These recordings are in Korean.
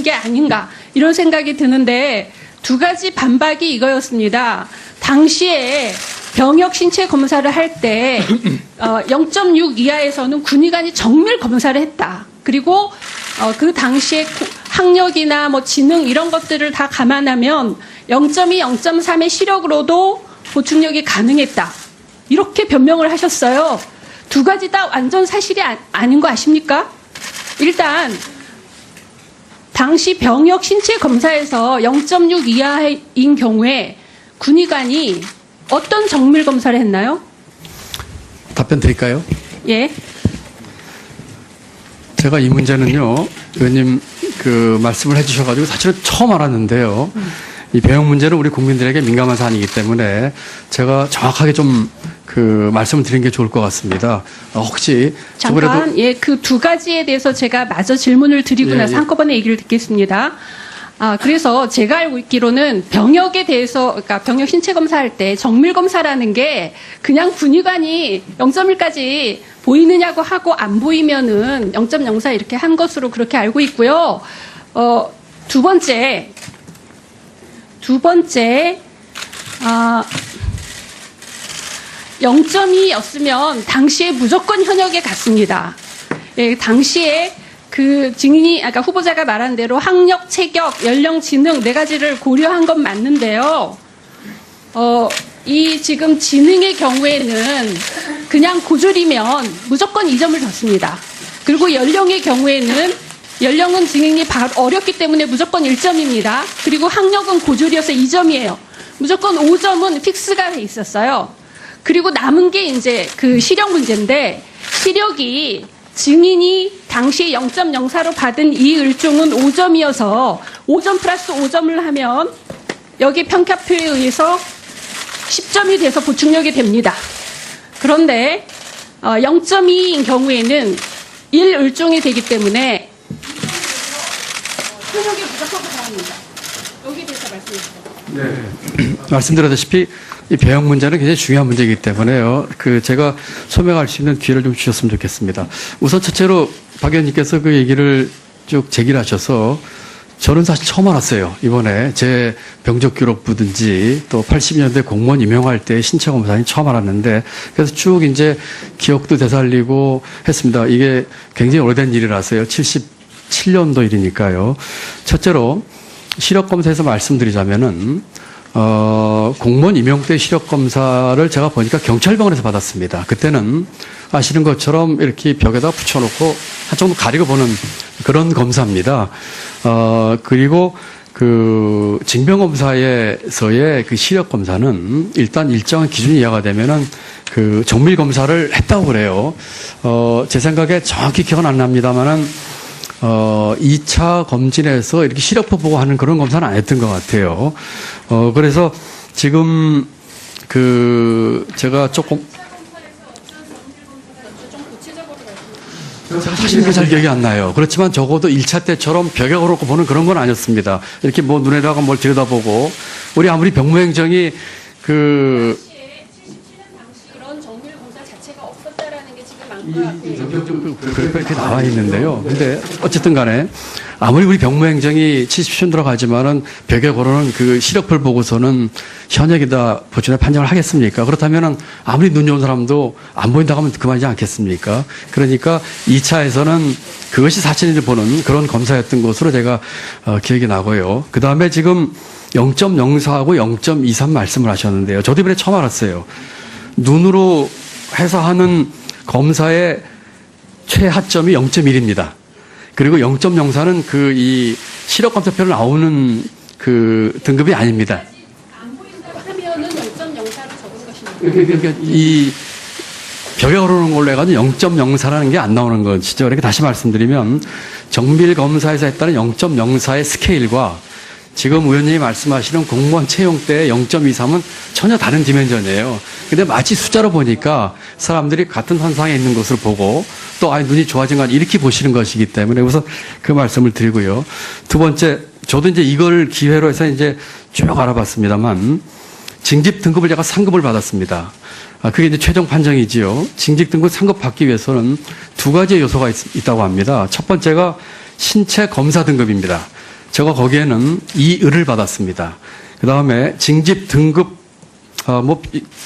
게 아닌가 이런 생각이 드는데 두 가지 반박이 이거였습니다. 당시에 병역 신체 검사를 할 때 0.6 이하에서는 군의관이 정밀 검사를 했다. 그리고 그 당시에 학력이나 뭐 지능 이런 것들을 다 감안하면 0.2, 0.3의 시력으로도 보충력이 가능했다. 이렇게 변명을 하셨어요. 두 가지 다 완전 사실이 아닌 거 아십니까? 일단 당시 병역 신체 검사에서 0.6 이하인 경우에 군의관이 어떤 정밀 검사를 했나요? 답변 드릴까요? 예. 제가 이 문제는요, 의원님 그 말씀을 해주셔가지고 사실은 처음 알았는데요. 이 병역 문제는 우리 국민들에게 민감한 사안이기 때문에 제가 정확하게 좀 그 말씀을 드리는 게 좋을 것 같습니다. 혹시 잠깐, 예, 그 두 가지에 대해서 제가 마저 질문을 드리고 예, 나서 예. 한꺼번에 얘기를 듣겠습니다. 그래서 제가 알고 있기로는 병역에 대해서, 그러니까 병역 신체 검사할 때 정밀 검사라는 게 그냥 군의관이 0.1까지 보이느냐고 하고 안 보이면은 0.04 이렇게 한 것으로 그렇게 알고 있고요. 두 번째, 0.2였으면 당시에 무조건 현역에 갔습니다. 예, 당시에 그 증인이 아까 후보자가 말한 대로 학력, 체격, 연령, 지능 네 가지를 고려한 건 맞는데요. 이 지금 지능의 경우에는 그냥 고졸이면 무조건 2점을 줬습니다. 그리고 연령의 경우에는 연령은 증인이 어렸기 때문에 무조건 1점입니다. 그리고 학력은 고졸이어서 2점이에요. 무조건 5점은 픽스가 돼 있었어요. 그리고 남은 게 이제 그 시력 문제인데 시력이 증인이 당시 0.04로 받은 이 을종은 5점이어서 5점 플러스 5점을 하면 여기 평가표에 의해서 10점이 돼서 보충력이 됩니다. 그런데 0.2인 경우에는 1을종이 되기 때문에 현역이 무조건 가능합니다. 여기에 대해서 말씀해 주세요. 네. 말씀드렸다시피 이 병역 문제는 굉장히 중요한 문제이기 때문에요. 제가 소명할 수 있는 기회를 좀 주셨으면 좋겠습니다. 우선 첫째로 박 의원님께서 그 얘기를 쭉 제기를 하셔서 저는 사실 처음 알았어요. 이번에 제 병적 기록부든지 또 80년대 공무원 임용할 때 신체 검사는 처음 알았는데 그래서 쭉 이제 기억도 되살리고 했습니다. 이게 굉장히 오래된 일이라서요. 77년도 일이니까요. 첫째로 시력 검사에서 말씀드리자면은 공무원 임용 때 시력 검사를 제가 보니까 경찰병원에서 받았습니다. 그때는 아시는 것처럼 이렇게 벽에다 붙여놓고 한쪽도 가리고 보는 그런 검사입니다. 그리고 그 징병검사에서의 그 시력 검사는 일단 일정한 기준 이하가 되면은 그 정밀 검사를 했다고 그래요. 제 생각에 정확히 기억은 안 납니다만은 2차 검진에서 이렇게 시력표 보고 하는 그런 검사는 안 했던 것 같아요. 그래서 지금 제가 조금 사실 잘 기억이 안 나요. 그렇지만 적어도 1차 때처럼 벽에 걸어놓고 보는 그런 건 아니었습니다. 이렇게 뭐 눈에다가 뭘 들여다보고 우리 아무리 병무행정이 그런 정밀 검사 자체가 없었다라는 게 지금 그렇게 나와 있는데요. 근데 어쨌든 간에 아무리 우리 병무행정이 70년 들어가지만은 벽에 걸어놓은 그 시력표를 보고서는 현역이다 보충을 판정을 하겠습니까? 그렇다면은 아무리 눈 좋은 사람도 안 보인다고 하면 그만이지 않겠습니까? 그러니까 2차에서는 그것이 사진을 보는 그런 검사였던 것으로 제가 기억이 나고요. 그 다음에 지금 0.04하고 0.23 말씀을 하셨는데요. 저도 이번에 처음 알았어요. 눈으로 해서 하는 검사의 최하점이 0.1입니다. 그리고 0.04는 이 시력검사표로 나오는 그 등급이 아닙니다. 안 보인다고 하면은 0.04로 적은 것입니다. 그러니까 이 벽에 걸어놓은 걸로 해가지고 0.04라는 게 안 나오는 것이죠. 그러니까 다시 말씀드리면 정밀 검사에서 했다는 0.04의 스케일과 지금 의원님이 말씀하시는 공무원 채용 때 0.23은 전혀 다른 디멘전이에요. 근데 마치 숫자로 보니까 사람들이 같은 선상에 있는 것을 보고 또 눈이 좋아진 건 이렇게 보시는 것이기 때문에 우선 그 말씀을 드리고요. 두 번째, 저도 이제 이걸 기회로 해서 이제 쭉 알아봤습니다만 징집 등급을 제가 상급을 받았습니다. 그게 이제 최종 판정이지요. 징집 등급 상급 받기 위해서는 두 가지의 요소가 있다고 합니다. 첫 번째가 신체 검사 등급입니다. 제가 거기에는 2을을 받았습니다. 그 다음에 징집 등급,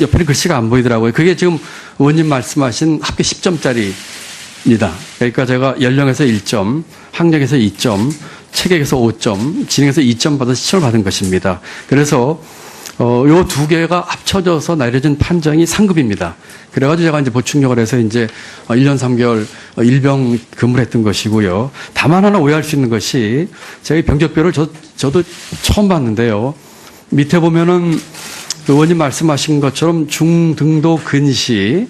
옆에 글씨가 안 보이더라고요. 그게 지금 의원님 말씀하신 합계 10점짜리입니다. 그러니까 제가 연령에서 1점, 학력에서 2점, 체격에서 5점, 지능에서 2점 받아서 시험을 받은 것입니다. 그래서 요 두 개가 합쳐져서 내려진 판정이 상급입니다. 그래가지고 제가 이제 보충력을 해서 이제 1년 3개월 일병 근무를 했던 것이고요. 다만 하나 오해할 수 있는 것이 제가 이 병적표를 저도 처음 봤는데요. 밑에 보면은 의원님 말씀하신 것처럼 중등도 근시,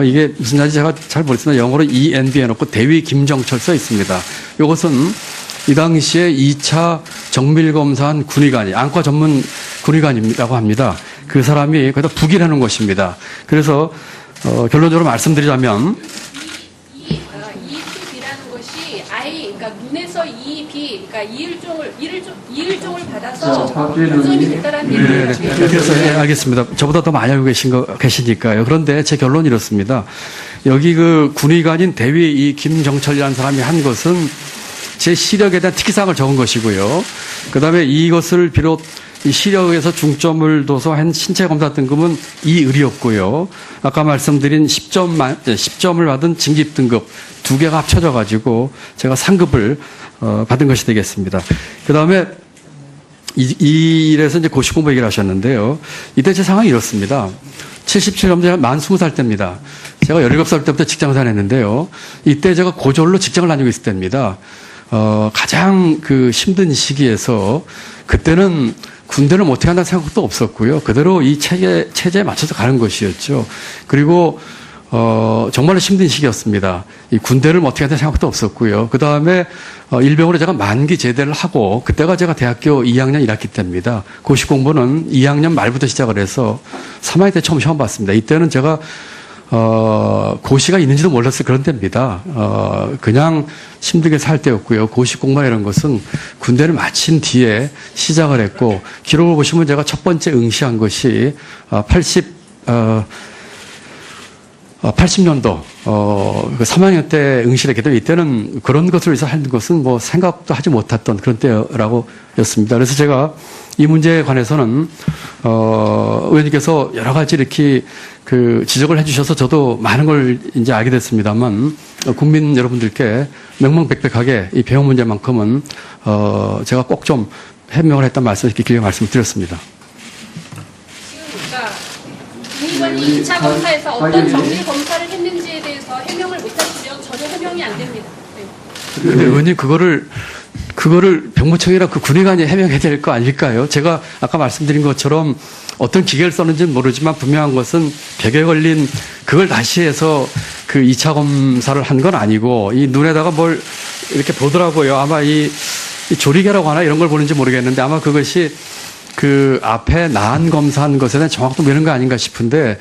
이게 무슨 말인지 제가 잘 모르겠으나 영어로 ENB 해놓고 대위 김정철 써 있습니다. 이것은 이 당시에 2차 정밀검사한 군의관이, 안과 전문 군의관이라고 합니다. 그 사람이 거기다 북이라는 것입니다. 그래서, 결론적으로 말씀드리자면, EPB라는 것이 그러니까 눈에서 EB, 그러니까 이일종을 받아서 교정이 됐다라는 얘기예요. 그래서 알겠습니다. 저보다 더 많이 알고 계시니까요. 그런데 제 결론이 이렇습니다. 여기 그 군의관인 대위 이 김정철이라는 사람이 한 것은 제 시력에 대한 특기사항을 적은 것이고요. 그 다음에 이것을 비롯 이 시력에서 중점을 둬서 한 신체 검사 등급은 이을이었고요. 아까 말씀드린 10점을 받은 징집 등급 두 개가 합쳐져 가지고 제가 상급을 받은 것이 되겠습니다. 그 다음에 이 일에서 이제 고시 공부 얘기를 하셨는데요. 이때 제 상황이 이렇습니다. 77년 제가 만 20살 때입니다. 제가 17살 때부터 직장을 다녔는데요. 이때 제가 고졸로 직장을 다니고 있을 때입니다. 가장 그 힘든 시기에서 그때는 군대를 못해 한다는 생각도 없었고요. 그대로 이 체제에 맞춰서 가는 것이었죠. 그리고 정말로 힘든 시기였습니다. 이 군대를 못해 한다는 생각도 없었고요. 그 다음에 일병으로 제가 만기 제대를 하고 그때가 제가 대학교 2학년 1학기 때입니다. 고시 공부는 2학년 말부터 시작을 해서 3학년 때 처음 시험 봤습니다. 이때는 제가 고시가 있는지도 몰랐을 그런 때입니다. 그냥 힘들게 살 때였고요. 고시 공부나 이런 것은 군대를 마친 뒤에 시작을 했고, 기록을 보시면 제가 첫 번째 응시한 것이 80년도 3학년 때 응시를 했기 때문에 이때는 그런 것을 위해서 하는 것은 뭐 생각도 하지 못했던 그런 때라고 였습니다. 그래서 제가 이 문제에 관해서는 의원님께서 여러 가지 이렇게 그 지적을 해주셔서 저도 많은 걸 이제 알게 됐습니다만 국민 여러분들께 명명백백하게 이 배움 문제만큼은 제가 꼭 좀 해명을 했단 말씀 이렇게 길게 말씀드렸습니다. 군의관이 2차 검사에서 어떤 정밀 검사를 했는지에 대해서 해명을 못하시면 전혀 해명이 안 됩니다. 그런데 의원님 그거를 병무청이라 그 군의관이 해명해야 될 거 아닐까요? 제가 아까 말씀드린 것처럼 어떤 기계를 썼는지는 모르지만 분명한 것은 벽에 걸린 그걸 다시 해서 그 2차 검사를 한 건 아니고 이 눈에다가 뭘 이렇게 보더라고요. 아마 이 조리개라고 하나 이런 걸 보는지 모르겠는데 아마 그것이 그 앞에 나안 검사한 것에 대한 정확도 이런 거 아닌가 싶은데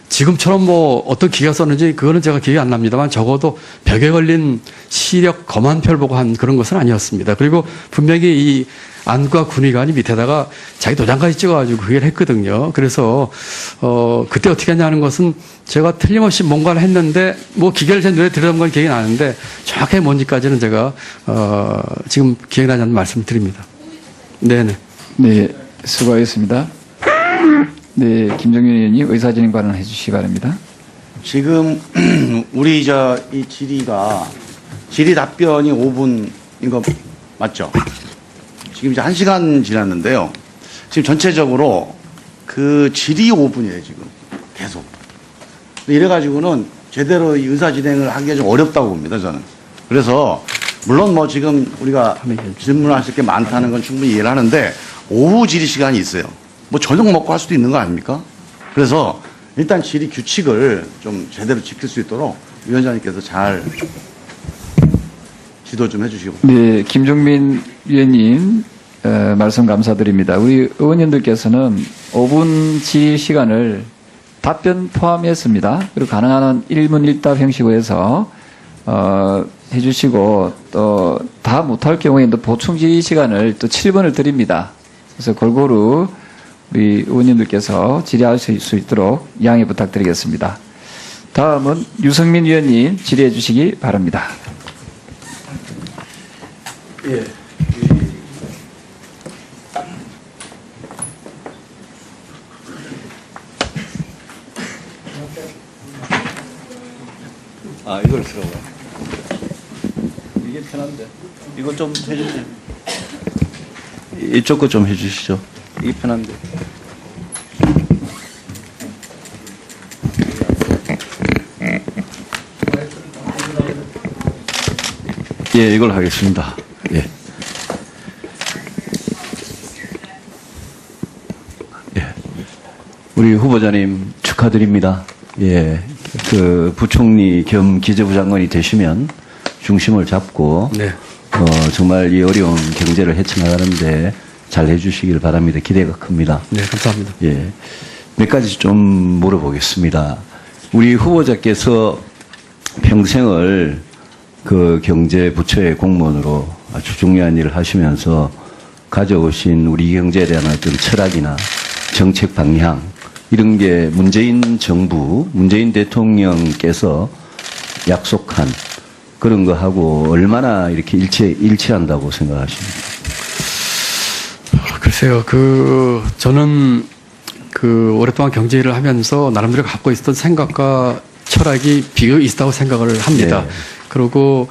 지금처럼 뭐 어떤 기계가 썼는지 그거는 제가 기억이 안 납니다만 적어도 벽에 걸린 시력 검안표를 보고 한 그런 것은 아니었습니다. 그리고 분명히 이 안과 군의관이 밑에다가 자기 도장까지 찍어가지고 그 얘기를 했거든요. 그래서 그때 어떻게 했냐는 것은 제가 틀림없이 뭔가를 했는데 뭐 기계를 제 눈에 들여다본 건 기억이 나는데 정확하게 뭔지까지는 제가 지금 기억이 나지 않는 말씀을 드립니다. 네네. 네, 수고하셨습니다. 네, 김정윤 의원님 의사진행 발언해 주시기 바랍니다. 지금 우리 이 질의 답변이 5분인 거 맞죠? 지금 이제 1시간 지났는데요. 지금 전체적으로 그 질의 5분이에요, 지금. 계속. 이래가지고는 제대로 이 의사진행을 하기가 좀 어렵다고 봅니다, 저는. 그래서 물론 뭐 지금 우리가 질문하실 게 많다는 건 충분히 이해를 하는데 오후 질의 시간이 있어요. 뭐 저녁 먹고 할 수도 있는 거 아닙니까? 그래서 일단 질의 규칙을 좀 제대로 지킬 수 있도록 위원장님께서 잘 지도 좀 해주시고. 네, 김종민 위원님 말씀 감사드립니다. 우리 의원님들께서는 5분 질의 시간을 답변 포함했습니다. 그리고 가능한 한 1문 1답 형식으로 해서 해주시고 또 다 못할 경우에 또 보충 질의 시간을 또 7분을 드립니다. 그래서 골고루 우리 의원님들께서 질의할 수 있도록 양해 부탁드리겠습니다. 다음은 유승민 위원님 질의해 주시기 바랍니다. 아, 이걸 들어봐. 이게 편한데. 이거 좀 해주세요. 이쪽 거 좀 해주시죠. 이게 편한데. 예, 이걸 하겠습니다. 예. 예. 우리 후보자님 축하드립니다. 예. 그 부총리 겸 기재부 장관이 되시면 중심을 잡고 네. 정말 이 어려운 경제를 헤쳐나가는데 잘 해주시길 바랍니다. 기대가 큽니다. 네, 감사합니다. 예. 몇 가지 좀 물어보겠습니다. 우리 후보자께서 평생을 그 경제부처의 공무원으로 아주 중요한 일을 하시면서 가져오신 우리 경제에 대한 어떤 철학이나 정책 방향, 이런 게 문재인 정부, 문재인 대통령께서 약속한 그런 거하고 얼마나 이렇게 일치한다고 생각하십니까? 글쎄요, 저는 오랫동안 경제 일을 하면서 나름대로 갖고 있었던 생각과 철학이 비슷하다고 생각을 합니다. 네. 그리고,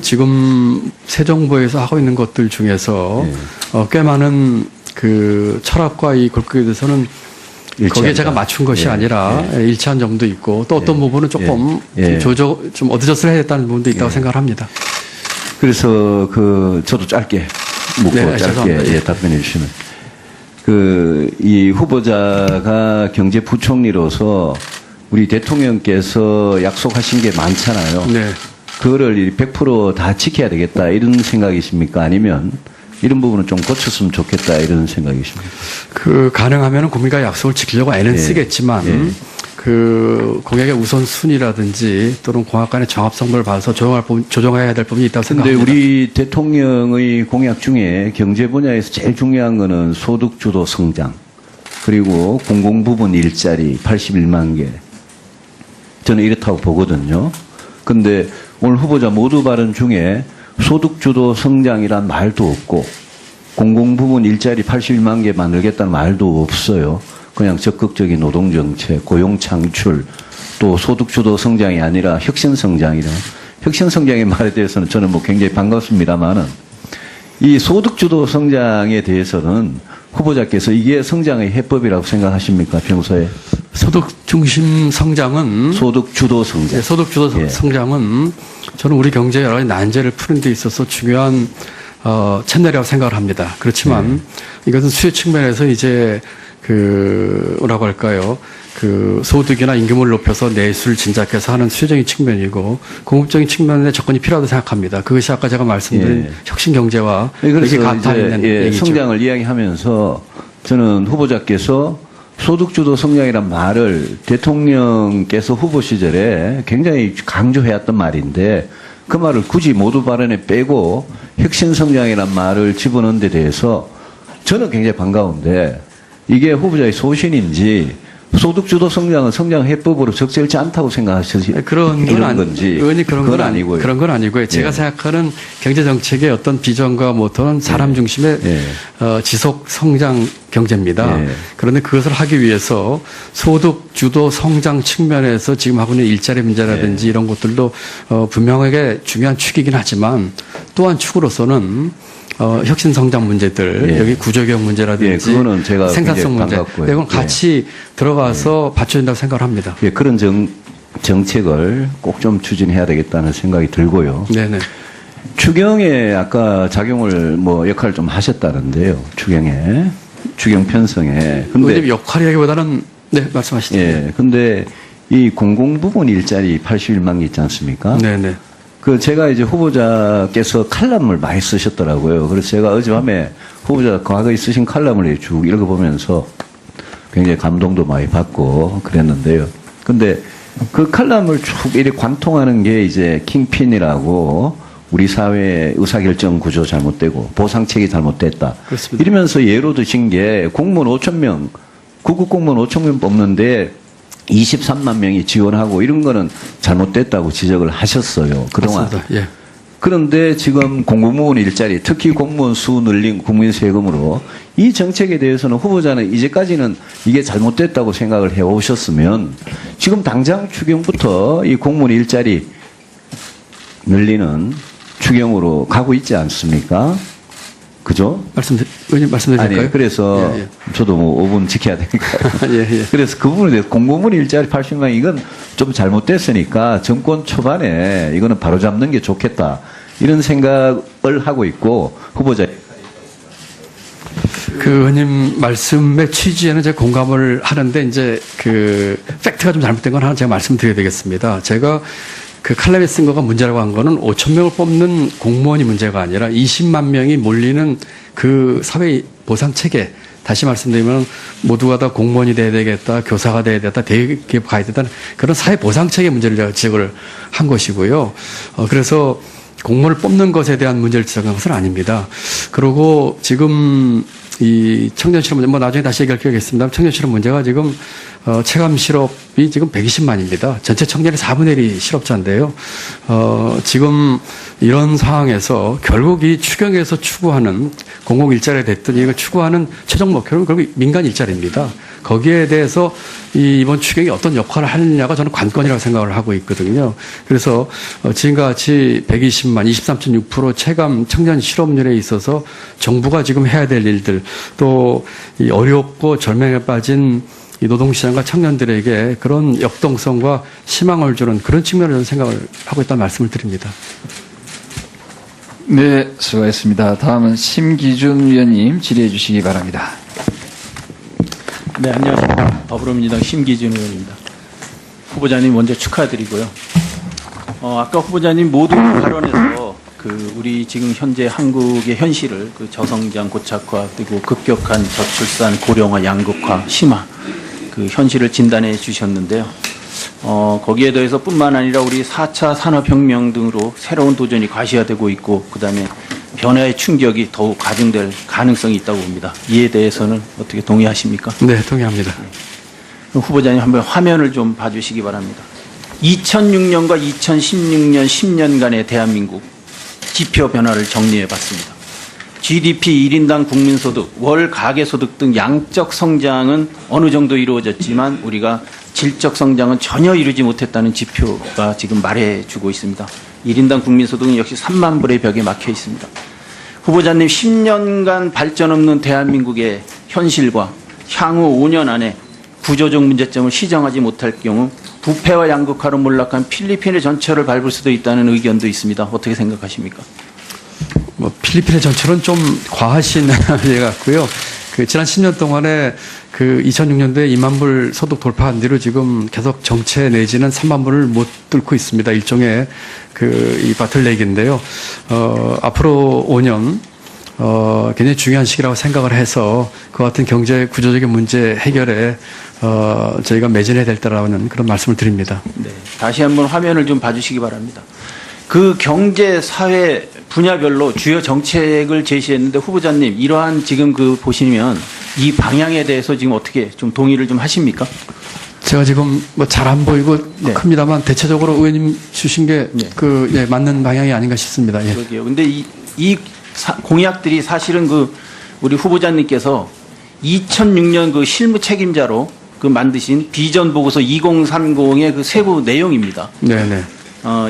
지금 새 정부에서 하고 있는 것들 중에서, 네. 꽤 많은 철학과 이 골격에 대해서는 거기에 일치한다. 제가 맞춘 것이 예, 아니라 일치한 점도 있고 또 어떤 부분은 조금 예. 좀 어드저스를 해야 됐다는 부분도 있다고 생각을 합니다. 그래서 저도 짧게 묻고 네, 짧게 죄송합니다. 답변해 주시면 이 후보자가 경제부총리로서 우리 대통령께서 약속하신 게 많잖아요. 네. 그거를 100% 지켜야 되겠다 이런 생각이십니까? 아니면 이런 부분은 좀 고쳤으면 좋겠다 이런 생각이십니까? 가능하면 국민과 약속을 지키려고 애는 예. 쓰겠지만 예. 공약의 우선순위라든지 또는 공약 간의 정합성분을 봐서 조정해야 될 부분이 있다고 근데 생각합니다. 우리 대통령의 공약 중에 경제 분야에서 제일 중요한 거는 소득주도 성장, 그리고 공공부문 일자리 81만 개. 저는 이렇다고 보거든요. 근데 오늘 후보자 모두 발언 중에 소득주도 성장이란 말도 없고 공공부문 일자리 81만 개 만들겠다는 말도 없어요. 그냥 적극적인 노동정책, 고용창출, 또 소득주도 성장이 아니라 혁신성장이라. 혁신성장의 말에 대해서는 저는 굉장히 반갑습니다만은 이 소득주도 성장에 대해서는 후보자께서 이게 성장의 해법이라고 생각하십니까, 평소에? 소득 중심 성장은 소득주도 성장. 소득주도 예. 성장은 저는 우리 경제의 여러 가지 난제를 푸는 데 있어서 중요한 채널이라고 생각을 합니다. 그렇지만 이것은 수요 측면에서 이제 뭐라고 할까요? 소득이나 임금을 높여서 내수를 진작해서 하는 수요적인 측면이고 공급적인 측면에 접근이 필요하다고 생각합니다. 그것이 아까 제가 말씀드린 예. 혁신 경제와 그래서 이게 같아 있는 얘기죠. 성장을 이야기하면서 저는 후보자께서 소득주도 성장이란 말을 대통령께서 후보 시절에 굉장히 강조해왔던 말인데 그 말을 굳이 모두 발언에 빼고 혁신성장이란 말을 집어넣은 데 대해서 저는 굉장히 반가운데 이게 후보자의 소신인지 소득주도 성장은 성장 해법으로 적절치 않다고 생각하시지 그런 건지 의원님 그건 아니고요. 그런 건 아니고요. 제가 예. 생각하는 경제 정책의 어떤 비전과 모토는 사람 중심의 예. 지속 성장 경제입니다. 예. 그런데 그것을 하기 위해서 소득 주도 성장 측면에서 지금 하고 있는 일자리 문제라든지 이런 것들도 분명하게 중요한 축이긴 하지만 또한 축으로서는 혁신 성장 문제들, 예. 여기 구조개혁 문제라든지 예, 그거는 제가 생산성 굉장히 문제, 반갑고요. 이건 같이 들어가서 받쳐야 된다고 생각을 합니다. 예, 그런 정책을 꼭 좀 추진해야 되겠다는 생각이 들고요. 네네. 추경에 아까 작용을 역할을 좀 하셨다는데요. 추경 편성에. 의원님 역할이라기보다는 네 말씀하시죠. 예, 근데 이 공공부문 일자리 81만 개 있지 않습니까? 네네. 제가 이제 후보자께서 칼럼을 많이 쓰셨더라고요. 그래서 제가 어젯밤에 후보자 과거에 쓰신 칼럼을 쭉 읽어보면서 굉장히 감동도 많이 받고 그랬는데요. 근데 그 칼럼을 쭉 이렇게 관통하는 게 이제 킹핀이라고 우리 사회의 의사결정 구조 잘못되고 보상책이 잘못됐다. 그렇습니다. 이러면서 예로 드신 게 공무원 5,000명, 구급 공무원 5,000명 뽑는데 23만 명이 지원하고 이런 거는 잘못됐다고 지적을 하셨어요. 그동안. 맞습니다. 예. 그런데 지금 공무원 일자리, 특히 공무원 수 늘린 국민 세금으로 이 정책에 대해서는 후보자는 이제까지는 이게 잘못됐다고 생각을 해 오셨으면 지금 당장 추경부터 이 공무원 일자리 늘리는 추경으로 가고 있지 않습니까? 그죠? 의원님 말씀드릴까요? 아니, 그래서 예, 예. 저도 뭐 5분 지켜야 되니까요. 예, 예. 그래서 그 부분에 대해서 공무원 일자리 80만 이건 좀 잘못됐으니까 정권 초반에 이거는 바로잡는 게 좋겠다. 이런 생각을 하고 있고 후보자 그 의원님 말씀의 취지에는 제가 공감을 하는데 이제 그 팩트가 좀 잘못된 건 하나 제가 말씀드려야 되겠습니다. 제가 그 칼럼에 쓴 거가 문제라고 한 거는 5천 명을 뽑는 공무원이 문제가 아니라 20만 명이 몰리는 그 사회 보상 체계. 다시 말씀드리면 모두가 다 공무원이 돼야 되겠다, 교사가 돼야 되겠다, 대기업 가야 되겠다 그런 사회 보상 체계 문제를 제가 지적을 한 것이고요. 그래서 공무원을 뽑는 것에 대한 문제를 지적한 것은 아닙니다. 그리고 지금 이 청년 실업 문제, 뭐 나중에 다시 얘기할 기회가 있습니다. 청년 실업 문제가 지금 체감 실업이 지금 120만입니다. 전체 청년의 4분의 1이 실업자인데요. 지금 이런 상황에서 결국 이 추경에서 추구하는 공공 일자리가 됐든 이걸 추구하는 최종 목표는 결국 민간 일자리입니다. 거기에 대해서 이번 추경이 어떤 역할을 하느냐가 저는 관건이라고 생각을 하고 있거든요. 그래서 지금과 같이 120만, 23.6% 체감 청년 실업률에 있어서 정부가 지금 해야 될 일들 또 이 어렵고 절망에 빠진 이 노동시장과 청년들에게 그런 역동성과 희망을 주는 그런 측면을 저는 생각을 하고 있다는 말씀을 드립니다. 네, 수고하셨습니다. 다음은 심기준 위원님 질의해 주시기 바랍니다. 네, 안녕하십니까. 더불어민주당 심기준 의원입니다. 후보자님 먼저 축하드리고요. 아까 후보자님 모두 발언에서 우리 지금 현재 한국의 현실을 저성장 고착화 그리고 급격한 저출산 고령화 양극화 심화 현실을 진단해 주셨는데요. 거기에 대해서 뿐만 아니라 우리 4차 산업혁명 등으로 새로운 도전이 과시화되고 있고 그다음에 변화의 충격이 더욱 가중될 가능성이 있다고 봅니다. 이에 대해서는 어떻게 동의하십니까? 네, 동의합니다. 후보자님 한번 화면을 좀 봐주시기 바랍니다. 2006년과 2016년 10년간의 대한민국 지표 변화를 정리해 봤습니다. GDP 1인당 국민소득, 월 가계소득 등 양적 성장은 어느 정도 이루어졌지만 우리가 질적 성장은 전혀 이루지 못했다는 지표가 지금 말해주고 있습니다. 1인당 국민소득은 역시 3만 불의 벽에 막혀 있습니다. 후보자님 10년간 발전 없는 대한민국의 현실과 향후 5년 안에 구조적 문제점을 시정하지 못할 경우 부패와 양극화로 몰락한 필리핀의 전철을 밟을 수도 있다는 의견도 있습니다. 어떻게 생각하십니까? 뭐 필리핀의 전철은 좀 과하신 예 같고요. 지난 10년 동안에 2006년도에 2만 불 소득 돌파한 뒤로 지금 계속 정체 내지는 3만 불을 못 뚫고 있습니다. 일종의 이 바틀렉인데요. 앞으로 5년 굉장히 중요한 시기라고 생각을 해서 그 같은 경제 구조적인 문제 해결에 저희가 매진해야 될 때라는 그런 말씀을 드립니다. 네, 다시 한번 화면을 좀 봐주시기 바랍니다. 경제 사회 분야별로 주요 정책을 제시했는데 후보자님 이러한 지금 보시면 이 방향에 대해서 지금 어떻게 좀 동의를 좀 하십니까? 제가 지금 뭐 잘 안 보이고 네. 큽니다만 대체적으로 의원님 주신 게 네. 맞는 방향이 아닌가 싶습니다. 예. 그러게요. 근데 이 공약들이 사실은 우리 후보자님께서 2006년 실무 책임자로 만드신 비전 보고서 2030의 세부 내용입니다. 네네.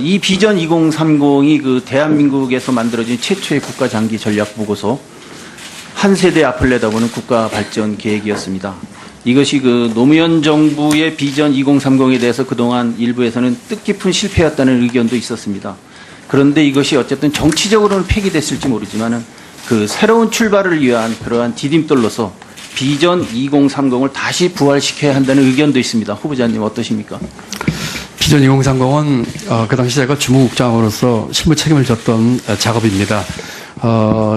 이 비전 2030이 대한민국에서 만들어진 최초의 국가 장기 전략 보고서 한 세대 앞을 내다보는 국가 발전 계획이었습니다. 이것이 노무현 정부의 비전 2030에 대해서 그동안 일부에서는 뜻깊은 실패였다는 의견도 있었습니다. 그런데 이것이 어쨌든 정치적으로는 폐기됐을지 모르지만은 새로운 출발을 위한 그러한 디딤돌로서 비전 2030을 다시 부활시켜야 한다는 의견도 있습니다. 후보자님 어떠십니까? 비전 2030은 그 당시 제가 주무국장으로서 실무 책임을 졌던 작업입니다.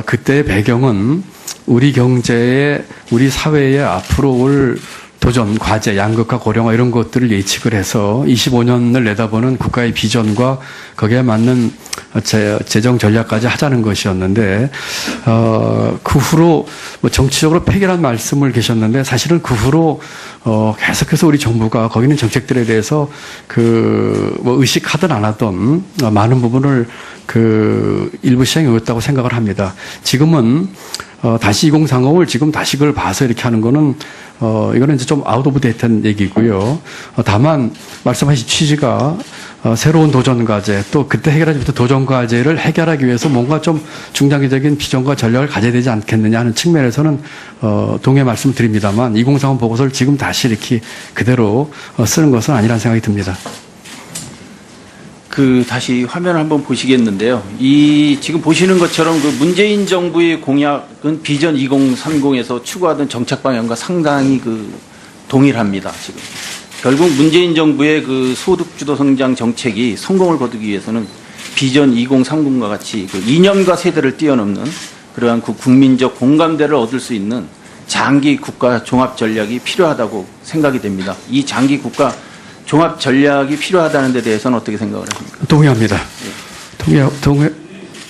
그때의 배경은 우리 경제에 우리 사회에 앞으로 올 도전, 과제, 양극화, 고령화 이런 것들을 예측을 해서 25년을 내다보는 국가의 비전과 거기에 맞는 재정 전략까지 하자는 것이었는데 그 후로 뭐 정치적으로 폐기란 말씀을 계셨는데 사실은 그 후로 계속해서 우리 정부가 거기 있는 정책들에 대해서 뭐 의식하든 안 하든 많은 부분을 일부 시행해 왔다고 생각을 합니다. 지금은 다시 2030을 지금 다시 그걸 봐서 이렇게 하는 거는 이거는 이제 좀 아웃 오브 데이트한 얘기고요. 다만 말씀하신 취지가 새로운 도전 과제 또 그때 해결하지 못한 도전 과제를 해결하기 위해서 뭔가 좀 중장기적인 비전과 전략을 가져야 되지 않겠느냐 하는 측면에서는 동의 말씀드립니다만 2030 보고서를 지금 다시 이렇게 그대로 쓰는 것은 아니라는 생각이 듭니다. 다시 화면을 한번 보시겠는데요. 지금 보시는 것처럼 문재인 정부의 공약은 비전 2030에서 추구하던 정책 방향과 상당히 동일합니다. 지금 결국 문재인 정부의 소득주도 성장 정책이 성공을 거두기 위해서는 비전 2030과 같이 이념과 세대를 뛰어넘는 그러한 국민적 공감대를 얻을 수 있는 장기 국가 종합 전략이 필요하다고 생각이 됩니다. 이 장기 국가 종합 전략이 필요하다는 데 대해서는 어떻게 생각을 하십니까? 동의합니다. 동의,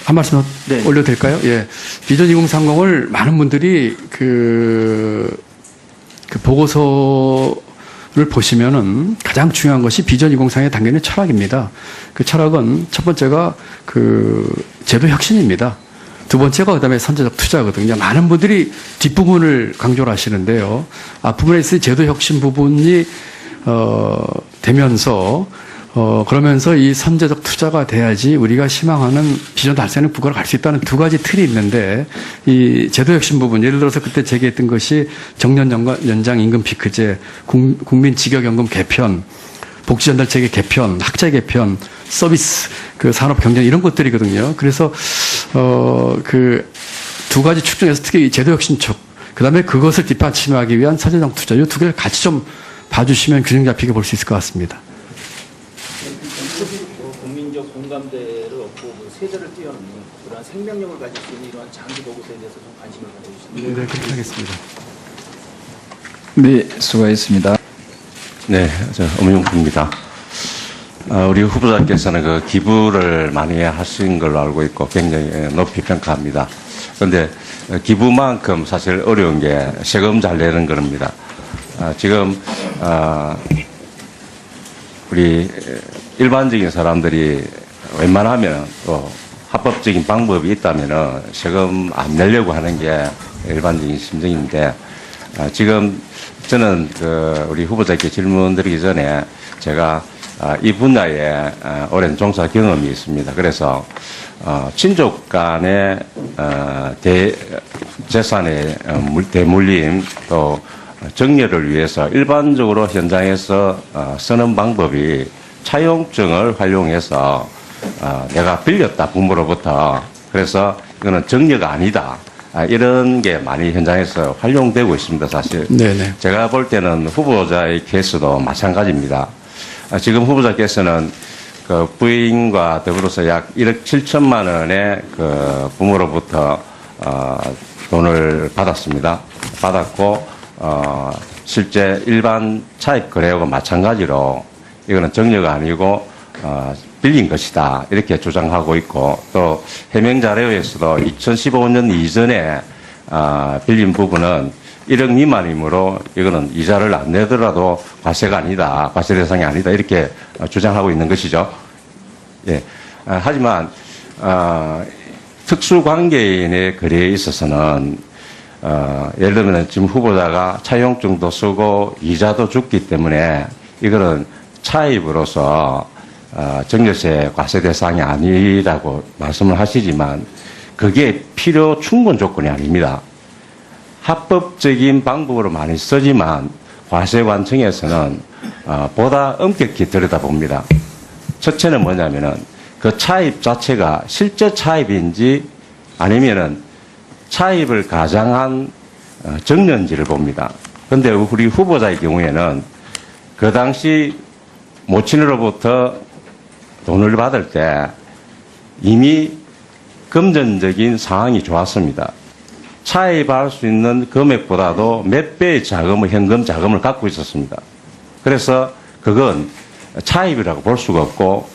한 말씀 네. 올려도 될까요? 예. 비전 2030을 많은 분들이 보고서를 보시면은 가장 중요한 것이 비전 2030의 당연히 철학입니다. 그 철학은 첫 번째가 제도 혁신입니다. 두 번째가 그다음에 선제적 투자거든요. 많은 분들이 뒷부분을 강조를 하시는데요. 앞부분에 있을 제도 혁신 부분이 되면서 그러면서 이 선제적 투자가 돼야지 우리가 희망하는 비전 달성하는 국가로 갈 수 있다는 두 가지 틀이 있는데 이 제도 혁신 부분 예를 들어서 그때 제기했던 것이 정년 연장 임금 피크제, 국민 직역연금 개편, 복지전달 체계 개편, 학자 개편, 서비스 산업 경쟁 이런 것들이거든요. 그래서 두 가지 축 중에서 특히 이 제도 혁신 쪽, 그다음에 그것을 뒷받침하기 위한 선제적 투자 이 두 개를 같이 좀 봐주시면 균형 잡히게 볼 수 있을 것 같습니다. 국민적 공감대를 얻고 세대를 뛰어넘는 그러한 생명력을 가질 수 있는 이러한 장기 보고서에 대해서 좀 관심을 가져주시면 네, 그렇게 하겠습니다. 네, 수고하셨습니다. 네, 엄용구입니다. 우리 후보자께서는 기부를 많이 하신 걸로 알고 있고 굉장히 높이 평가합니다. 그런데 기부만큼 사실 어려운 게 세금 잘 내는 겁니다. 지금 우리 일반적인 사람들이 웬만하면 또 합법적인 방법이 있다면 세금 안 내려고 하는 게 일반적인 심정인데 지금 저는 우리 후보자께 질문 드리기 전에 제가 이 분야에 오랜 종사 경험이 있습니다. 그래서 친족 간의 재산의 대물림 또 정리를 위해서 일반적으로 현장에서 쓰는 방법이 차용증을 활용해서 내가 빌렸다 부모로부터 그래서 이거는 정리가 아니다 이런 게 많이 현장에서 활용되고 있습니다. 사실 네네. 제가 볼 때는 후보자의 케이스도 마찬가지입니다. 지금 후보자께서는 부인과 더불어서 약 1억 7천만 원의 부모로부터 돈을 받았습니다. 받았고 실제 일반 차입 거래와 마찬가지로 이거는 정려가 아니고 빌린 것이다 이렇게 주장하고 있고 또 해명 자료에서도 2015년 이전에 빌린 부분은 1억 미만이므로 이거는 이자를 안 내더라도 과세가 아니다, 과세 대상이 아니다 이렇게 주장하고 있는 것이죠. 예. 하지만 특수관계인의 거래에 있어서는 예를 들면 지금 후보자가 차용증도 쓰고 이자도 줬기 때문에 이거는 차입으로서 증여세 과세 대상이 아니라고 말씀을 하시지만 그게 필요 충분 조건이 아닙니다. 합법적인 방법으로 많이 쓰지만 과세관청에서는 보다 엄격히 들여다봅니다. 첫째는 뭐냐면은 그 차입 자체가 실제 차입인지 아니면은 차입을 가장한 정년지를 봅니다. 그런데 우리 후보자의 경우에는 그 당시 모친으로부터 돈을 받을 때 이미 금전적인 상황이 좋았습니다. 차입할 수 있는 금액보다도 몇 배의 자금을, 현금 자금을 갖고 있었습니다. 그래서 그건 차입이라고 볼 수가 없고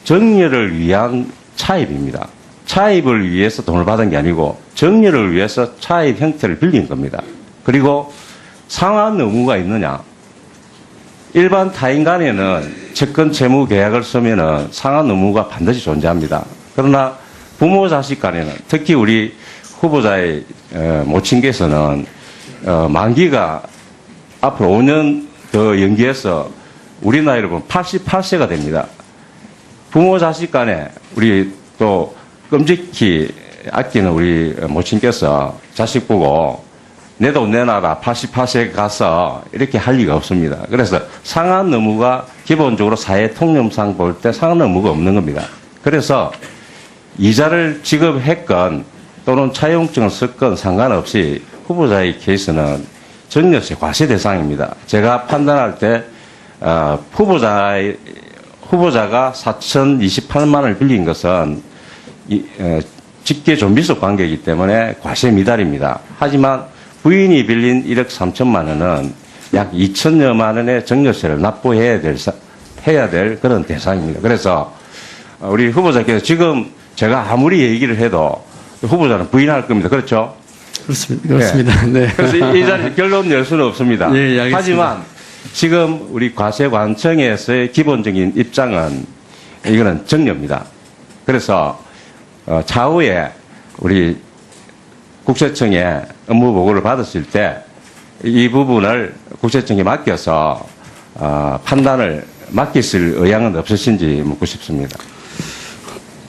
정리를 위한 차입입니다. 차입을 위해서 돈을 받은 게 아니고 정리를 위해서 차입 형태를 빌린 겁니다. 그리고 상환 의무가 있느냐? 일반 타인 간에는 채권 채무 계약을 쓰면은 상환 의무가 반드시 존재합니다. 그러나 부모 자식 간에는 특히 우리 후보자의 모친께서는 만기가 앞으로 5년 더 연기해서 우리 나이로 보면 88세가 됩니다. 부모 자식 간에 우리 또 끔찍히 아끼는 우리 모친께서 자식 보고 내 돈 내놔라 88세 가서 이렇게 할 리가 없습니다. 그래서 상환 의무가 기본적으로 사회 통념상 볼 때 상환 의무가 없는 겁니다. 그래서 이자를 지급했건 또는 차용증을 썼건 상관없이 후보자의 케이스는 증여세 과세 대상입니다. 제가 판단할 때 후보자가 4,028만 원을 빌린 것은 직계 좀비속 관계이기 때문에 과세 미달입니다. 하지만 부인이 빌린 1억 3천만 원은 약 2천여만 원의 증여세를 납부해야 될 그런 대상입니다. 그래서 우리 후보자께서 지금 제가 아무리 얘기를 해도 후보자는 부인할 겁니다. 그렇죠? 그렇습니다. 네. 그래서 이 자리 결론 낼 수는 없습니다. 예, 알겠습니다. 하지만 지금 우리 과세관청에서의 기본적인 입장은 이거는 정려입니다. 그래서 차후에 우리 국세청에 업무 보고를 받았을 때 이 부분을 국세청에 맡겨서 판단을 맡겼을 의향은 없으신지 묻고 싶습니다.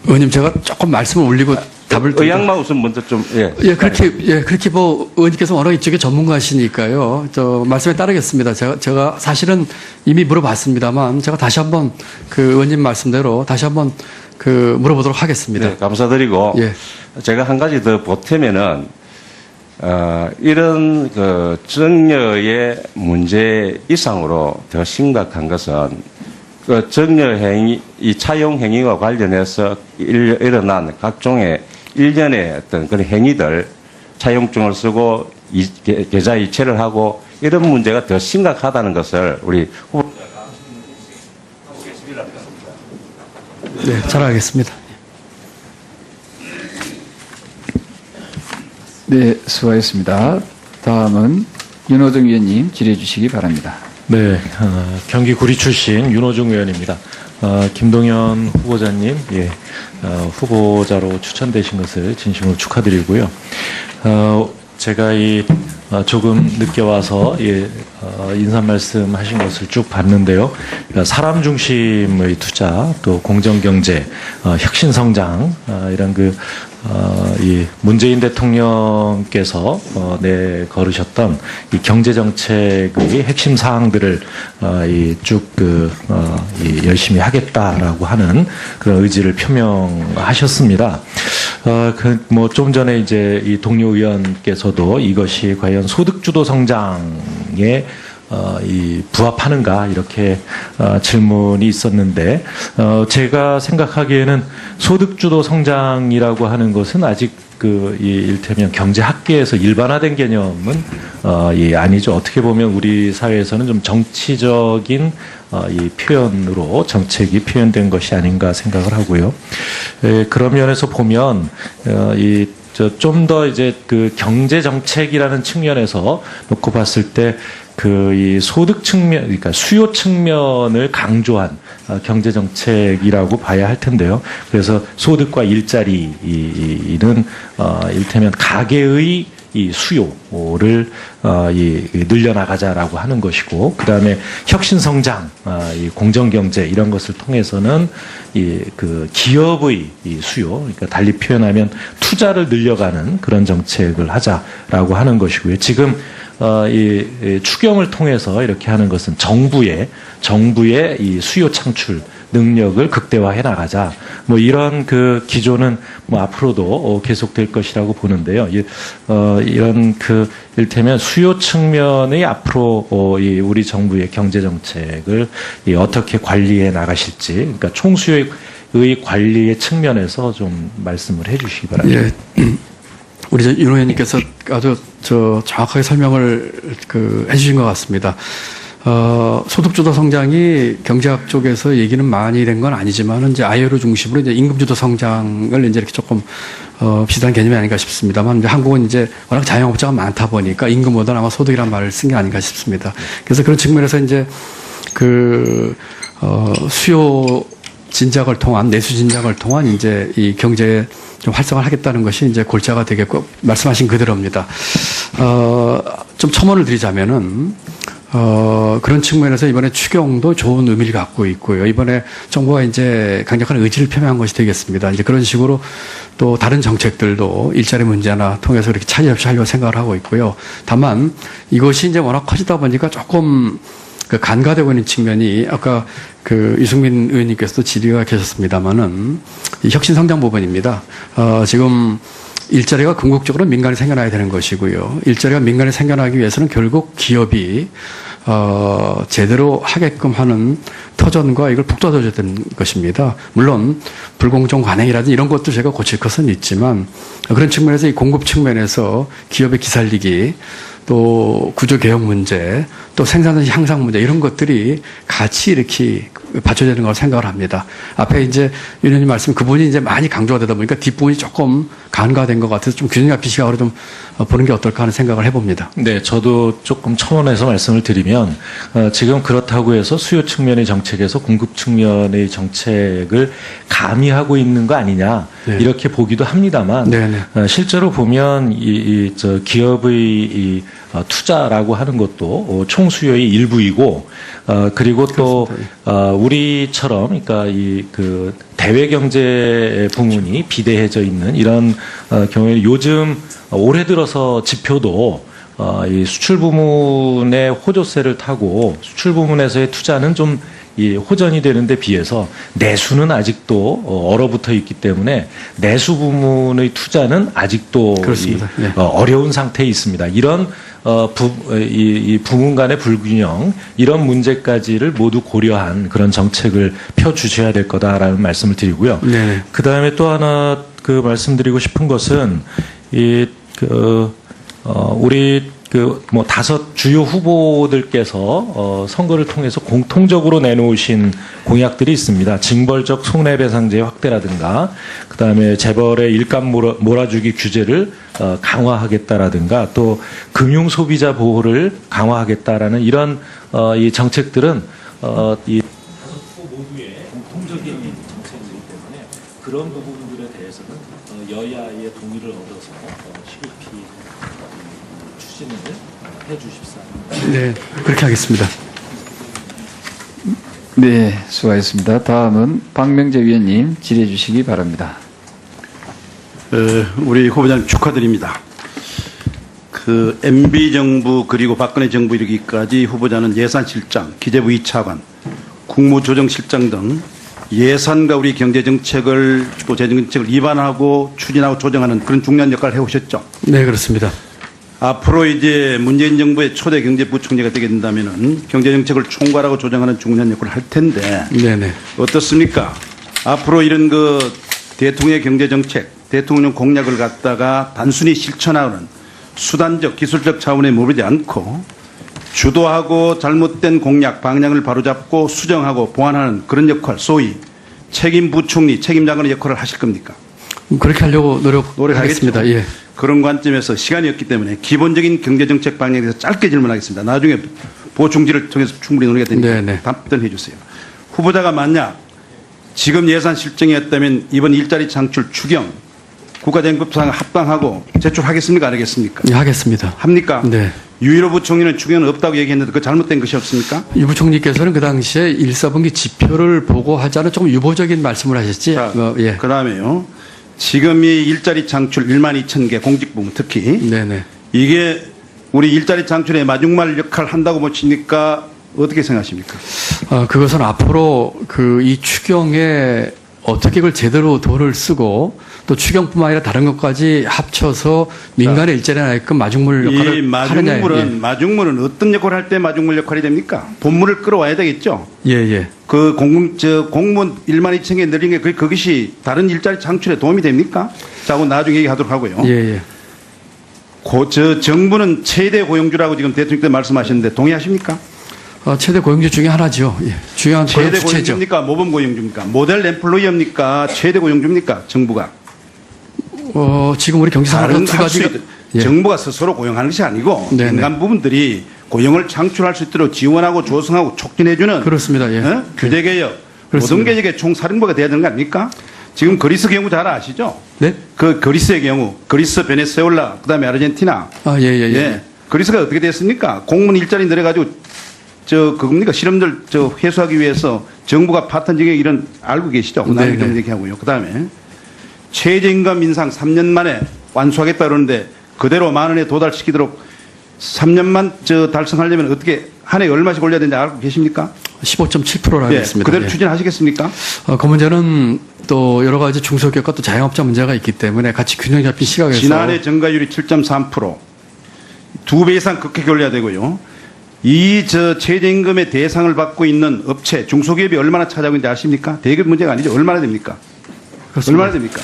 의원님, 제가 조금 말씀을 올리고 답을 의향만 우선 먼저 좀 그렇게 뭐 의원님께서 워낙 이쪽에 전문가시니까요. 저 말씀에 따르겠습니다. 제가 사실은 이미 물어봤습니다만 제가 다시 한번 그 의원님 말씀대로 다시 한번 그 물어보도록 하겠습니다. 네, 감사드리고 예. 제가 한 가지 더 보태면은 이런 그 정려의 문제 이상으로 더 심각한 것은 그 정려 행위, 이 차용 행위와 관련해서 일어난 각종의 일련의 어떤 그런 행위들, 차용증을 쓰고 계좌 이체를 하고 이런 문제가 더 심각하다는 것을 우리 후보자가 하고 계시리라 믿습니다. 네, 잘 알겠습니다. 네, 수고하셨습니다. 다음은 윤호중 의원님 질의해 주시기 바랍니다. 네, 경기 구리 출신 윤호중 의원입니다. 김동연 후보자님, 예, 후보자로 추천되신 것을 진심으로 축하드리고요. 제가 조금 늦게 와서 인사 말씀하신 것을 쭉 봤는데요. 그러니까 사람 중심의 투자, 또 공정 경제, 혁신 성장 이런 이 문재인 대통령께서 내걸으셨던 이 경제 정책의 핵심 사항들을 쭉 열심히 하겠다라고 하는 그런 의지를 표명하셨습니다. 좀 전에 이제 이 동료 의원께서도 이것이 과연 소득주도 성장에 부합하는가 이렇게 질문이 있었는데 제가 생각하기에는 소득주도 성장이라고 하는 것은 아직 일테면 경제학계에서 일반화된 개념은 아니죠. 어떻게 보면 우리 사회에서는 좀 정치적인 이 표현으로 정책이 표현된 것이 아닌가 생각을 하고요. 그런 면에서 보면 좀 더 이제 경제 정책이라는 측면에서 놓고 봤을 때 이 소득 측면, 그러니까 수요 측면을 강조한 경제 정책이라고 봐야 할 텐데요. 그래서 소득과 일자리는 일테면 가계의 이 수요를 늘려나가자라고 하는 것이고, 그 다음에 혁신 성장, 이 공정 경제 이런 것을 통해서는 기업의 이 수요, 그러니까 달리 표현하면 투자를 늘려가는 그런 정책을 하자라고 하는 것이고요. 지금 이 추경을 통해서 이렇게 하는 것은 정부의 이 수요 창출 능력을 극대화해 나가자. 이런 기조는 앞으로도 계속될 것이라고 보는데요. 이런 일테면 수요 측면의 앞으로 우리 정부의 경제 정책을 어떻게 관리해 나가실지, 그러니까 총수요의 관리의 측면에서 좀 말씀을 해 주시기 바랍니다. 예. 우리 윤 의원님께서 아주 정확하게 설명을 해주신 것 같습니다. 소득주도 성장이 경제학 쪽에서 얘기는 많이 된 건 아니지만 이제 ILO 중심으로 이제 임금주도 성장을 이제 이렇게 조금 비슷한 개념이 아닌가 싶습니다만 이제 한국은 이제 워낙 자영업자가 많다 보니까 임금보다 아마 소득이란 말을 쓴 게 아닌가 싶습니다. 그래서 그런 측면에서 이제 수요 진작을 통한 내수 진작을 통한 이제 이 경제 좀 활성화를 하겠다는 것이 이제 골자가 되겠고 말씀하신 그대로입니다. 좀 첨언을 드리자면은 그런 측면에서 이번에 추경도 좋은 의미를 갖고 있고요. 이번에 정부가 이제 강력한 의지를 표명한 것이 되겠습니다. 이제 그런 식으로 또 다른 정책들도 일자리 문제나 통해서 그렇게 차질 없이 하려고 생각을 하고 있고요. 다만 이것이 이제 워낙 커지다 보니까 조금 간과되고 있는 측면이 아까 유승민 의원님께서도 질의가 계셨습니다만은 이 혁신성장 부분입니다. 지금 일자리가 궁극적으로 민간에 생겨나야 되는 것이고요. 일자리가 민간에 생겨나기 위해서는 결국 기업이 제대로 하게끔 하는 터전과 이걸 북돋아줘야 되는 것입니다. 물론 불공정 관행이라든지 이런 것도 제가 고칠 것은 있지만 그런 측면에서 이 공급 측면에서 기업의 기살리기 또 구조개혁 문제, 또 생산성 향상 문제 이런 것들이 같이 이렇게 받쳐야 되는 걸 생각을 합니다. 앞에 이제 윤 의원님 말씀 그 부분이 이제 많이 강조가 되다 보니까 뒷부분이 조금 간과된 것 같아서 좀 균형 잡힌 시각으로 좀 보는 게 어떨까 하는 생각을 해봅니다. 네, 저도 조금 첨언해서 말씀을 드리면 지금 그렇다고 해서 수요 측면의 정책에서 공급 측면의 정책을 가미하고 있는 거 아니냐 네. 이렇게 보기도 합니다만 실제로 보면 저 기업의 투자라고 하는 것도 총수요의 일부이고 그리고 또 우리처럼 그러니까 그 대외 경제 부문이 비대해져 있는 이런 경우에 요즘 올해 들어서 지표도 이 수출 부문의 호조세를 타고 수출 부문에서의 투자는 좀 이 호전이 되는데 비해서 내수는 아직도 얼어붙어 있기 때문에 내수 부문의 투자는 아직도 네. 어려운 상태에 있습니다. 이런 이 부문 간의 불균형 이런 문제까지를 모두 고려한 그런 정책을 펴주셔야 될 거다라는 말씀을 드리고요. 네. 그 다음에 또 하나 말씀드리고 싶은 것은 우리 뭐 5 주요 후보들께서 선거를 통해서 공통적으로 내놓으신 공약들이 있습니다. 징벌적 손해배상제 확대라든가, 그 다음에 재벌의 일감 몰아주기 규제를 강화하겠다라든가, 또 금융 소비자 보호를 강화하겠다라는 이런 이 정책들은 이 5 후보 모두의 공통적인 정책이기 때문에 그런 부분들에 대해서는 여야의 동의를 얻어서 시급히 추진을 해주십사. 네, 그렇게 하겠습니다. 네, 수고하셨습니다. 다음은 박명재 위원님 질의해 주시기 바랍니다. 우리 후보자님 축하드립니다. 그 MB 정부 그리고 박근혜 정부 이르기까지 후보자는 예산실장, 기재부 2차관, 국무조정실장 등 예산과 우리 경제정책을 또 재정정책을 입안하고 추진하고 조정하는 그런 중요한 역할을 해오셨죠. 네, 그렇습니다. 앞으로 이제 문재인 정부의 초대 경제부총리가 되게 된다면은 경제정책을 총괄하고 조정하는 중요한 역할을 할 텐데. 네네. 어떻습니까? 앞으로 이런 그 대통령의 경제정책, 대통령 공약을 갖다가 단순히 실천하는 수단적, 기술적 차원에 머무르지 않고 주도하고 잘못된 공약, 방향을 바로잡고 수정하고 보완하는 그런 역할, 소위 책임부총리, 책임장관의 역할을 하실 겁니까? 그렇게 하려고 노력하겠습니다. 예. 그런 관점에서 시간이 없기 때문에 기본적인 경제정책 방향에 대해서 짧게 질문하겠습니다. 나중에 보충지를 통해서 충분히 논의가 되니까 네네. 답변해 주세요. 후보자가 만약 지금 예산 실정이었다면 이번 일자리 창출 추경 국가정급상 합당하고 제출하겠습니까? 안 하겠습니까? 예, 하겠습니다. 합니까? 네. 유일호 부총리는 추경은 없다고 얘기했는데 그 잘못된 것이 없습니까? 유 부총리께서는 그 당시에 1사분기 지표를 보고 하자는 조금 유보적인 말씀을 하셨지. 자, 예. 그 다음에요. 지금 이 일자리 창출 12,000개 공직부문 특히 네네. 이게 우리 일자리 창출의 마중말 역할을 한다고 보십니까? 어떻게 생각하십니까? 그것은 앞으로 이 추경에 어떻게 그걸 제대로 돈을 쓰고 또 추경뿐만 아니라 다른 것까지 합쳐서 민간의 일자리에 나게끔 마중물 역할을 이 하느냐. 마중물은 어떤 역할을 할 때 마중물 역할이 됩니까? 본물을 끌어와야 되겠죠. 예. 그 공무원 12,000개 늘린 게 그것이 다른 일자리 창출에 도움이 됩니까? 자, 그건 나중에 얘기하도록 하고요. 예. 정부는 최대 고용주라고 지금 대통령께서 말씀하셨는데 동의하십니까? 최대 고용주 중에 하나죠. 예. 중요한 고용 최대 주체죠. 고용주입니까? 모범 고용주입니까? 모델 엠플로이입니까? 최대 고용주입니까? 정부가. 지금 우리 경제산업부 다른 두 할수 가지가 있 정부가 스스로 고용하는 것이 아니고 네네. 민간 부분들이 고용을 창출할 수 있도록 지원하고 조성하고 촉진해주는 그렇습니다. 예. 규제개혁, 그렇습니다. 노동개혁의 총사령부가 돼야 되는 거 아닙니까? 지금 그리스 경우 잘 아시죠? 네? 그 그리스의 경우, 그리스, 베네수엘라, 그다음에 아르헨티나. 예. 그리스가 어떻게 됐습니까? 공무원 일자리 늘어가지고 그겁니까? 실업률 해소하기 위해서 정부가 파탄 정책 이런 알고 계시죠? 네, 좀 얘기하고요. 그다음에 최저임금 인상 3년 만에 완수하겠다 그러는데 그대로 10,000원에 도달시키도록 3년만 달성하려면 어떻게 한 해에 얼마씩 올려야 되는지 알고 계십니까? 15.7%라 예, 하겠습니다. 그대로 예. 추진하시겠습니까? 그 문제는 또 여러 가지 중소기업과 또 자영업자 문제가 있기 때문에 같이 균형 잡힌 시각에서 지난해 증가율이 7.3%, 2배 이상 급격히 올려야 되고요. 이 최저임금의 대상을 받고 있는 업체, 중소기업이 얼마나 차지하고 있는지 아십니까? 대기업 문제가 아니죠. 얼마나 됩니까? 그렇습니다. 얼마나 됩니까?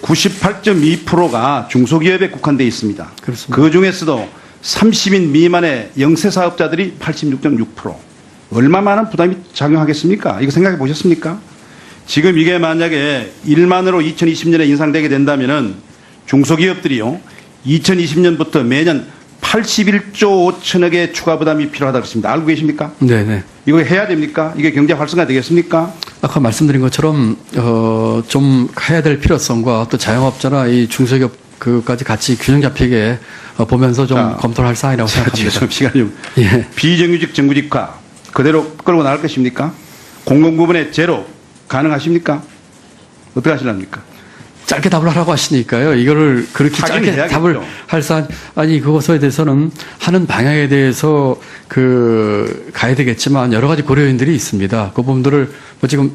98.2%가 중소기업에 국한되어 있습니다. 그렇습니다. 그 중에서도 30인 미만의 영세 사업자들이 86.6%. 얼마만한 부담이 작용하겠습니까? 이거 생각해 보셨습니까? 지금 이게 만약에 1만으로 2020년에 인상되게 된다면은 중소기업들이요, 2020년부터 매년 81조 5천억의 추가 부담이 필요하다고 했습니다. 알고 계십니까? 네네. 이거 해야 됩니까? 이게 경제 활성화 되겠습니까? 아까 말씀드린 것처럼 좀 해야 될 필요성과 또 자영업자나 이 중소기업 그까지 같이 균형 잡히게 보면서 좀 자, 검토를 할 사안이라고 생각합니다. 지금 시간이 좀 예. 비정규직 정규직화 그대로 끌고 나갈 것입니까? 공공부문의 제로 가능하십니까? 어떻게 하시랍니까? 짧게 답을 하라고 하시니까요. 이거를 그렇게 하긴 짧게 해야겠죠. 답을 할 사안, 아니, 그것에 대해서는 하는 방향에 대해서 가야 되겠지만 여러 가지 고려인들이 있습니다. 그 부분들을 뭐 지금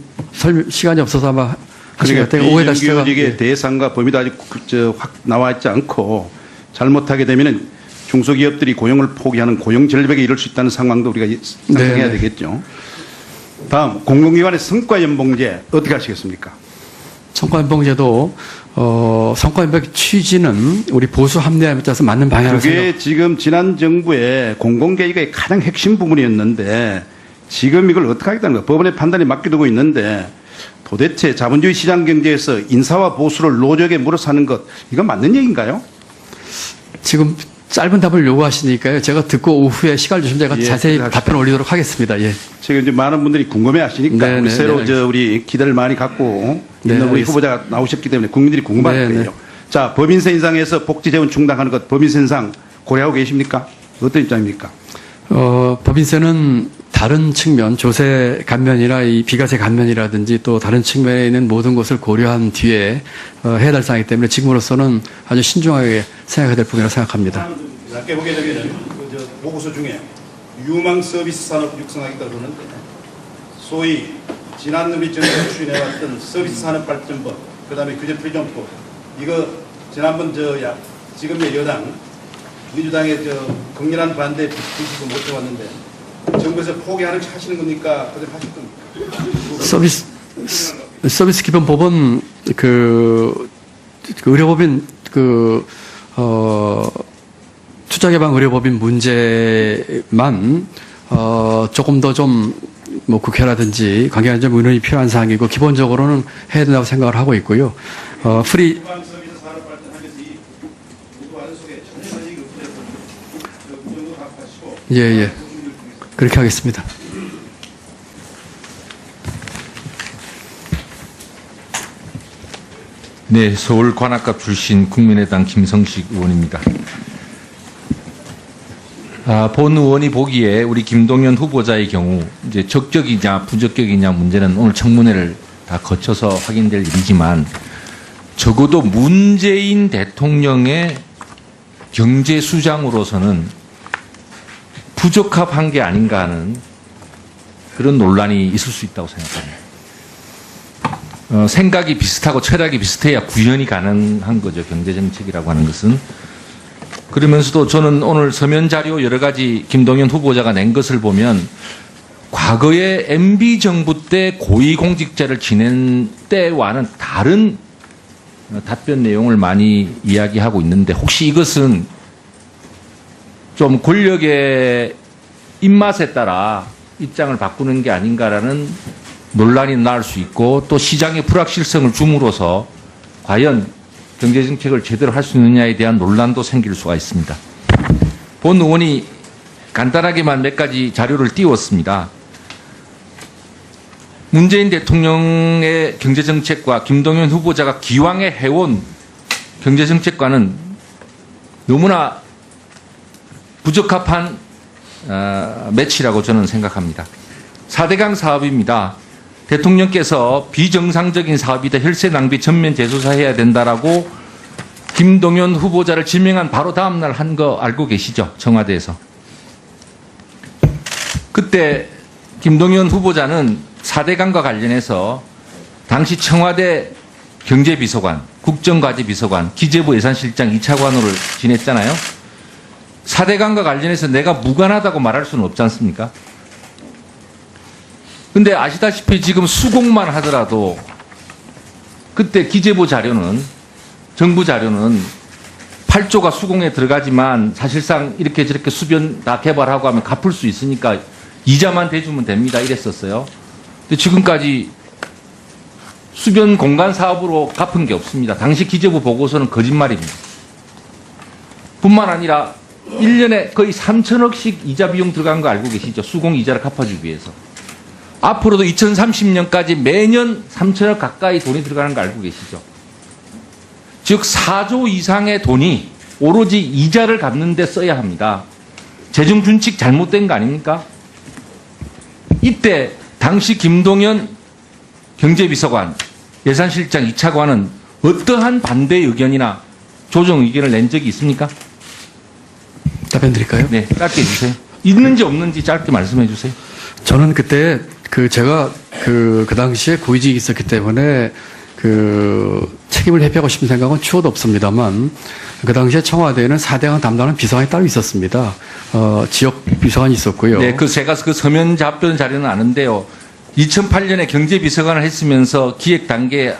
시간이 없어서 아마 하신 것 같아요. 오해다시다가. 비정규직의 대상과 범위도 아직 확 나와 있지 않고 잘못하게 되면은 중소기업들이 고용을 포기하는 고용 절벽에 이를 수 있다는 상황도 우리가 상상해야 네네. 되겠죠. 다음 공공기관의 성과연봉제 어떻게 하시겠습니까? 성과연봉제도 성과연봉 취지는 우리 보수 합리화에 따라서 맞는 방향으로 그게 지금 지난 정부의 공공개혁의 가장 핵심 부분이었는데 지금 이걸 어떻게 하겠다는 거예요. 법원의 판단이 맡겨두고 있는데 도대체 자본주의 시장 경제에서 인사와 보수를 노적에 물어사는 것 이건 맞는 얘기인가요? 지금 짧은 답을 요구하시니까요. 제가 듣고 오후에 시간을 주시면 제가 예, 자세히 합시다. 답변 올리도록 하겠습니다. 예. 지금 이제 많은 분들이 궁금해 하시니까 네, 우리 네, 새로 네, 우리 기대를 많이 갖고 네, 있는 우리 알겠습니다. 후보자가 나오셨기 때문에 국민들이 궁금할 네, 거예요. 네. 자, 법인세 인상에서 복지 재원 충당하는 것 법인세 인상 고려하고 계십니까? 어떤 입장입니까? 법인세는 다른 측면, 조세 감면이나 이 비과세 감면이라든지 또 다른 측면에 있는 모든 것을 고려한 뒤에 해야 될 사항이기 때문에 지금으로서는 아주 신중하게 생각해야 될 부분이라고 생각합니다. 낮게 보게 되면은 보고서 중에 유망 서비스 산업 육성하겠다고 그러는데 소위 지난 우리 정부가 추진해왔던 서비스 산업 발전법, 그다음에 규제 프리존법 이거 지난번 지금의 여당 민주당의 강렬한 반대 비시고 못 해왔는데 정부에서 포기하는 척 하시는 겁니까? 그대로 하실 겁니까? 서비스 기본법은 의료법인 투자개방 의료법인 문제만 조금 더 좀 뭐 국회라든지 관계한 점 의논이 필요한 사항이고 기본적으로는 해야 된다고 생각을 하고 있고요. 프리 유망 서비스 산업 발전하면서 이 모두 아는 속에 전혀 얘기 없어서 그 정도 답하시고 예. 그렇게 하겠습니다. 네, 서울 관악갑 출신 국민의당 김성식 의원입니다. 본 의원이 보기에 우리 김동연 후보자의 경우 이제 적격이냐 부적격이냐 문제는 오늘 청문회를 다 거쳐서 확인될 일이지만 적어도 문재인 대통령의 경제 수장으로서는 부적합한 게 아닌가 하는 그런 논란이 있을 수 있다고 생각합니다. 생각이 비슷하고 철학이 비슷해야 구현이 가능한 거죠. 경제정책이라고 하는 것은. 그러면서도 저는 오늘 서면 자료 여러 가지 김동연 후보자가 낸 것을 보면 과거에 MB 정부 때 고위공직자를 지낸 때와는 다른 답변 내용을 많이 이야기하고 있는데 혹시 이것은 좀 권력의 입맛에 따라 입장을 바꾸는 게 아닌가라는 논란이 날 수 있고 또 시장의 불확실성을 줌으로써 과연 경제정책을 제대로 할 수 있느냐에 대한 논란도 생길 수가 있습니다. 본 의원이 간단하게만 몇 가지 자료를 띄웠습니다. 문재인 대통령의 경제정책과 김동연 후보자가 기왕에 해온 경제정책과는 너무나 부적합한 매치라고 저는 생각합니다. 4대강 사업입니다. 대통령께서 비정상적인 사업이다, 혈세 낭비 전면 재조사해야 된다라고 김동연 후보자를 지명한 바로 다음 날 한 거 알고 계시죠? 청와대에서. 그때 김동연 후보자는 4대강과 관련해서 당시 청와대 경제비서관, 국정과제비서관, 기재부 예산실장 2차관으로 지냈잖아요. 4대강과 관련해서 내가 무관하다고 말할 수는 없지 않습니까? 근데 아시다시피 지금 수공만 하더라도 그때 기재부 자료는, 정부 자료는 8조가 수공에 들어가지만 사실상 이렇게 저렇게 수변 다 개발하고 하면 갚을 수 있으니까 이자만 대주면 됩니다. 이랬었어요. 근데 지금까지 수변 공간 사업으로 갚은 게 없습니다. 당시 기재부 보고서는 거짓말입니다. 뿐만 아니라 1년에 거의 3천억씩 이자 비용 들어간 거 알고 계시죠? 수공 이자를 갚아주기 위해서. 앞으로도 2030년까지 매년 3천억 가까이 돈이 들어가는 거 알고 계시죠? 즉 4조 이상의 돈이 오로지 이자를 갚는 데 써야 합니다. 재정 준칙 잘못된 거 아닙니까? 이때 당시 김동연 경제비서관, 예산실장 2차관은 어떠한 반대 의견이나 조정 의견을 낸 적이 있습니까? 답변 드릴까요? 네, 짧게 해주세요. 있는지 없는지 짧게 말씀해 주세요. 저는 그때 제가 그 당시에 고위직이 있었기 때문에 책임을 회피하고 싶은 생각은 추호도 없습니다만 그 당시에 청와대에는 4대강 담당하는 비서관이 따로 있었습니다. 지역 비서관이 있었고요. 네, 제가 그 서면 답변 자료는 아는데요. 2008년에 경제비서관을 했으면서 기획 단계에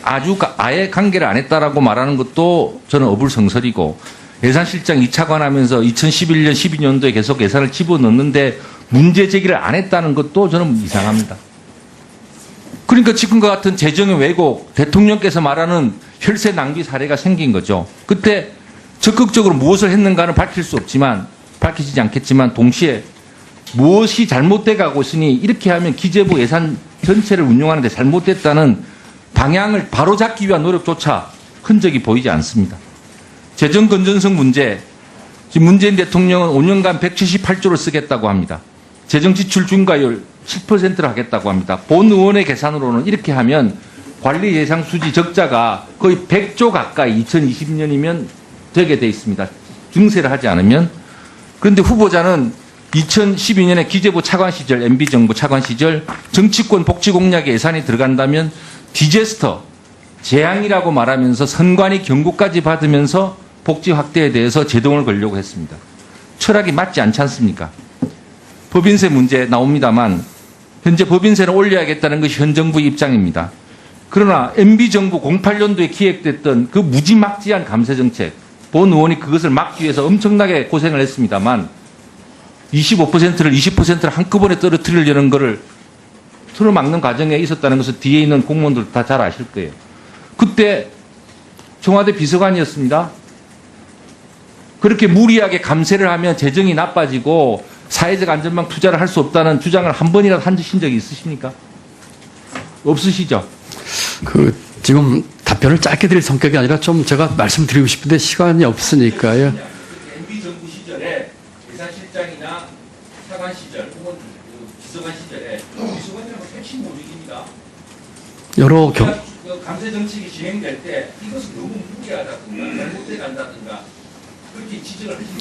아예 관계를 안 했다라고 말하는 것도 저는 어불성설이고 예산실장 2차관 하면서 2011년, 12년도에 계속 예산을 집어넣는데 문제 제기를 안 했다는 것도 저는 이상합니다. 그러니까 지금과 같은 재정의 왜곡, 대통령께서 말하는 혈세 낭비 사례가 생긴 거죠. 그때 적극적으로 무엇을 했는가는 밝히지 않겠지만 동시에 무엇이 잘못돼 가고 있으니 이렇게 하면 기재부 예산 전체를 운용하는데 잘못됐다는 방향을 바로잡기 위한 노력조차 흔적이 보이지 않습니다. 재정 건전성 문제, 지금 문재인 대통령은 5년간 178조를 쓰겠다고 합니다. 재정 지출 증가율 7%를 하겠다고 합니다. 본 의원의 계산으로는 이렇게 하면 관리 예상 수지 적자가 거의 100조 가까이 2020년이면 되게 돼 있습니다. 증세를 하지 않으면. 그런데 후보자는 2012년에 기재부 차관 시절, MB정부 차관 시절 정치권 복지 공약에 예산이 들어간다면 디제스터, 재앙이라고 말하면서 선관위 경고까지 받으면서 복지 확대에 대해서 제동을 걸려고 했습니다. 철학이 맞지 않지 않습니까? 법인세 문제 나옵니다만 현재 법인세를 올려야겠다는 것이 현 정부의 입장입니다. 그러나 MB정부 08년도에 기획됐던 그 무지막지한 감세정책, 본 의원이 그것을 막기 위해서 엄청나게 고생을 했습니다만 25%를 20%를 한꺼번에 떨어뜨리려는 것을 틀어막는 과정에 있었다는 것을 뒤에 있는 공무원들 다 잘 아실 거예요. 그때 청와대 비서관이었습니다. 그렇게 무리하게 감세를 하면 재정이 나빠지고 사회적 안전망 투자를 할 수 없다는 주장을 한 번이라도 하신 적이 있으십니까? 없으시죠? 지금 답변을 짧게 드릴 성격이 아니라 좀 제가 말씀드리고 싶은데 시간이 없으니까요. MB정부 시절에 예산실장이나 차관 시절 혹은 비서관 시절에 비서관이라는 핵심 조직입니다. 여러 감세 정책이 진행될 때 이것은 너무 무리하다든가 잘못돼 간다든가 그렇게 지적을 하시는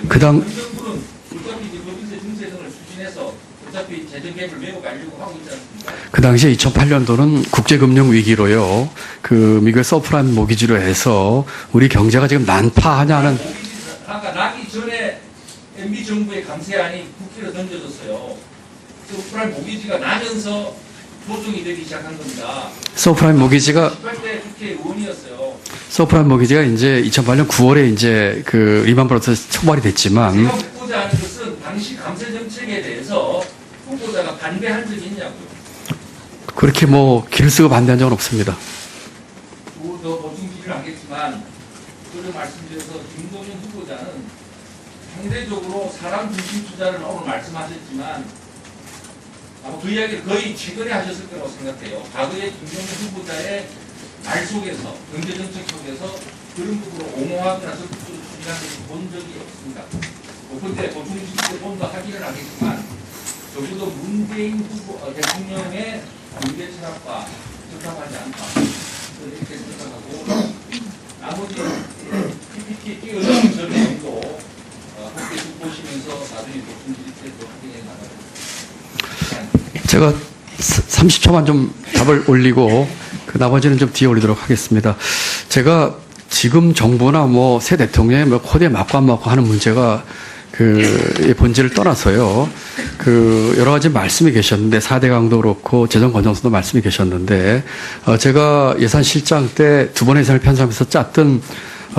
겁니다. 정부는 어차피 법인세 증세 등을 추진해서 어차피 재정 갭을 메워가려고 하고 있지 않습니까? 그 당시에 2008년도는 국제금융 위기로요. 미국의 서프라임 모기지로 해서 우리 경제가 지금 난파하냐는. 아까 나기 전에 MB 정부의 감세안이 국회로 던져졌어요. 서프라임 모기지가 나면서 조정이 되기 시작한 겁니다. 서프라임 모기지가 18대 국회 의원이었어요. 서프라임 모기지가 이제 2008년 9월에 이제 리만 브라더스 처벌이 됐지만. 제가 묻고자 하는 것은 당시 감세 정책에 대해서 후보자가 반대한 적이 있냐고요. 그렇게 뭐 길을 쓰고 반대한 적은 없습니다. 더 보충 질의를 하겠지만 그런 말씀드려서 김동연 후보자는 상대적으로 사람 중심 투자를 오늘 말씀하셨지만 아마 그 이야기를 거의 최근에 하셨을 거라고 생각해요. 과거에 김동연 후보자의 말 속에서 경제정책 속에서 그런 부분으로 옹호하거나 적극적으로 추진한 것을 본 적이 없습니다. 그런데 보충 질의 좀 더 하기는 하겠지만 적어도 문재인 후보 대통령의 경제 철학과 적합하지 않다. 이렇게 생각하고 나머지 PPT 띄어놓은 저 내용도 함께 좀 보시면서 나중에 보충 질의 때도 확인해 나가겠습니다. 제가 30초만 좀 답을 올리고 그 나머지는 좀 뒤에 올리도록 하겠습니다. 제가 지금 정부나 뭐 새 대통령의 뭐 코드에 맞고 안 맞고 하는 문제가 그 본질을 떠나서요. 그 여러 가지 말씀이 계셨는데 4대 강도 그렇고 재정 건전성도 말씀이 계셨는데 제가 예산실장 때 두 번의 예산을 편성하면서 짰던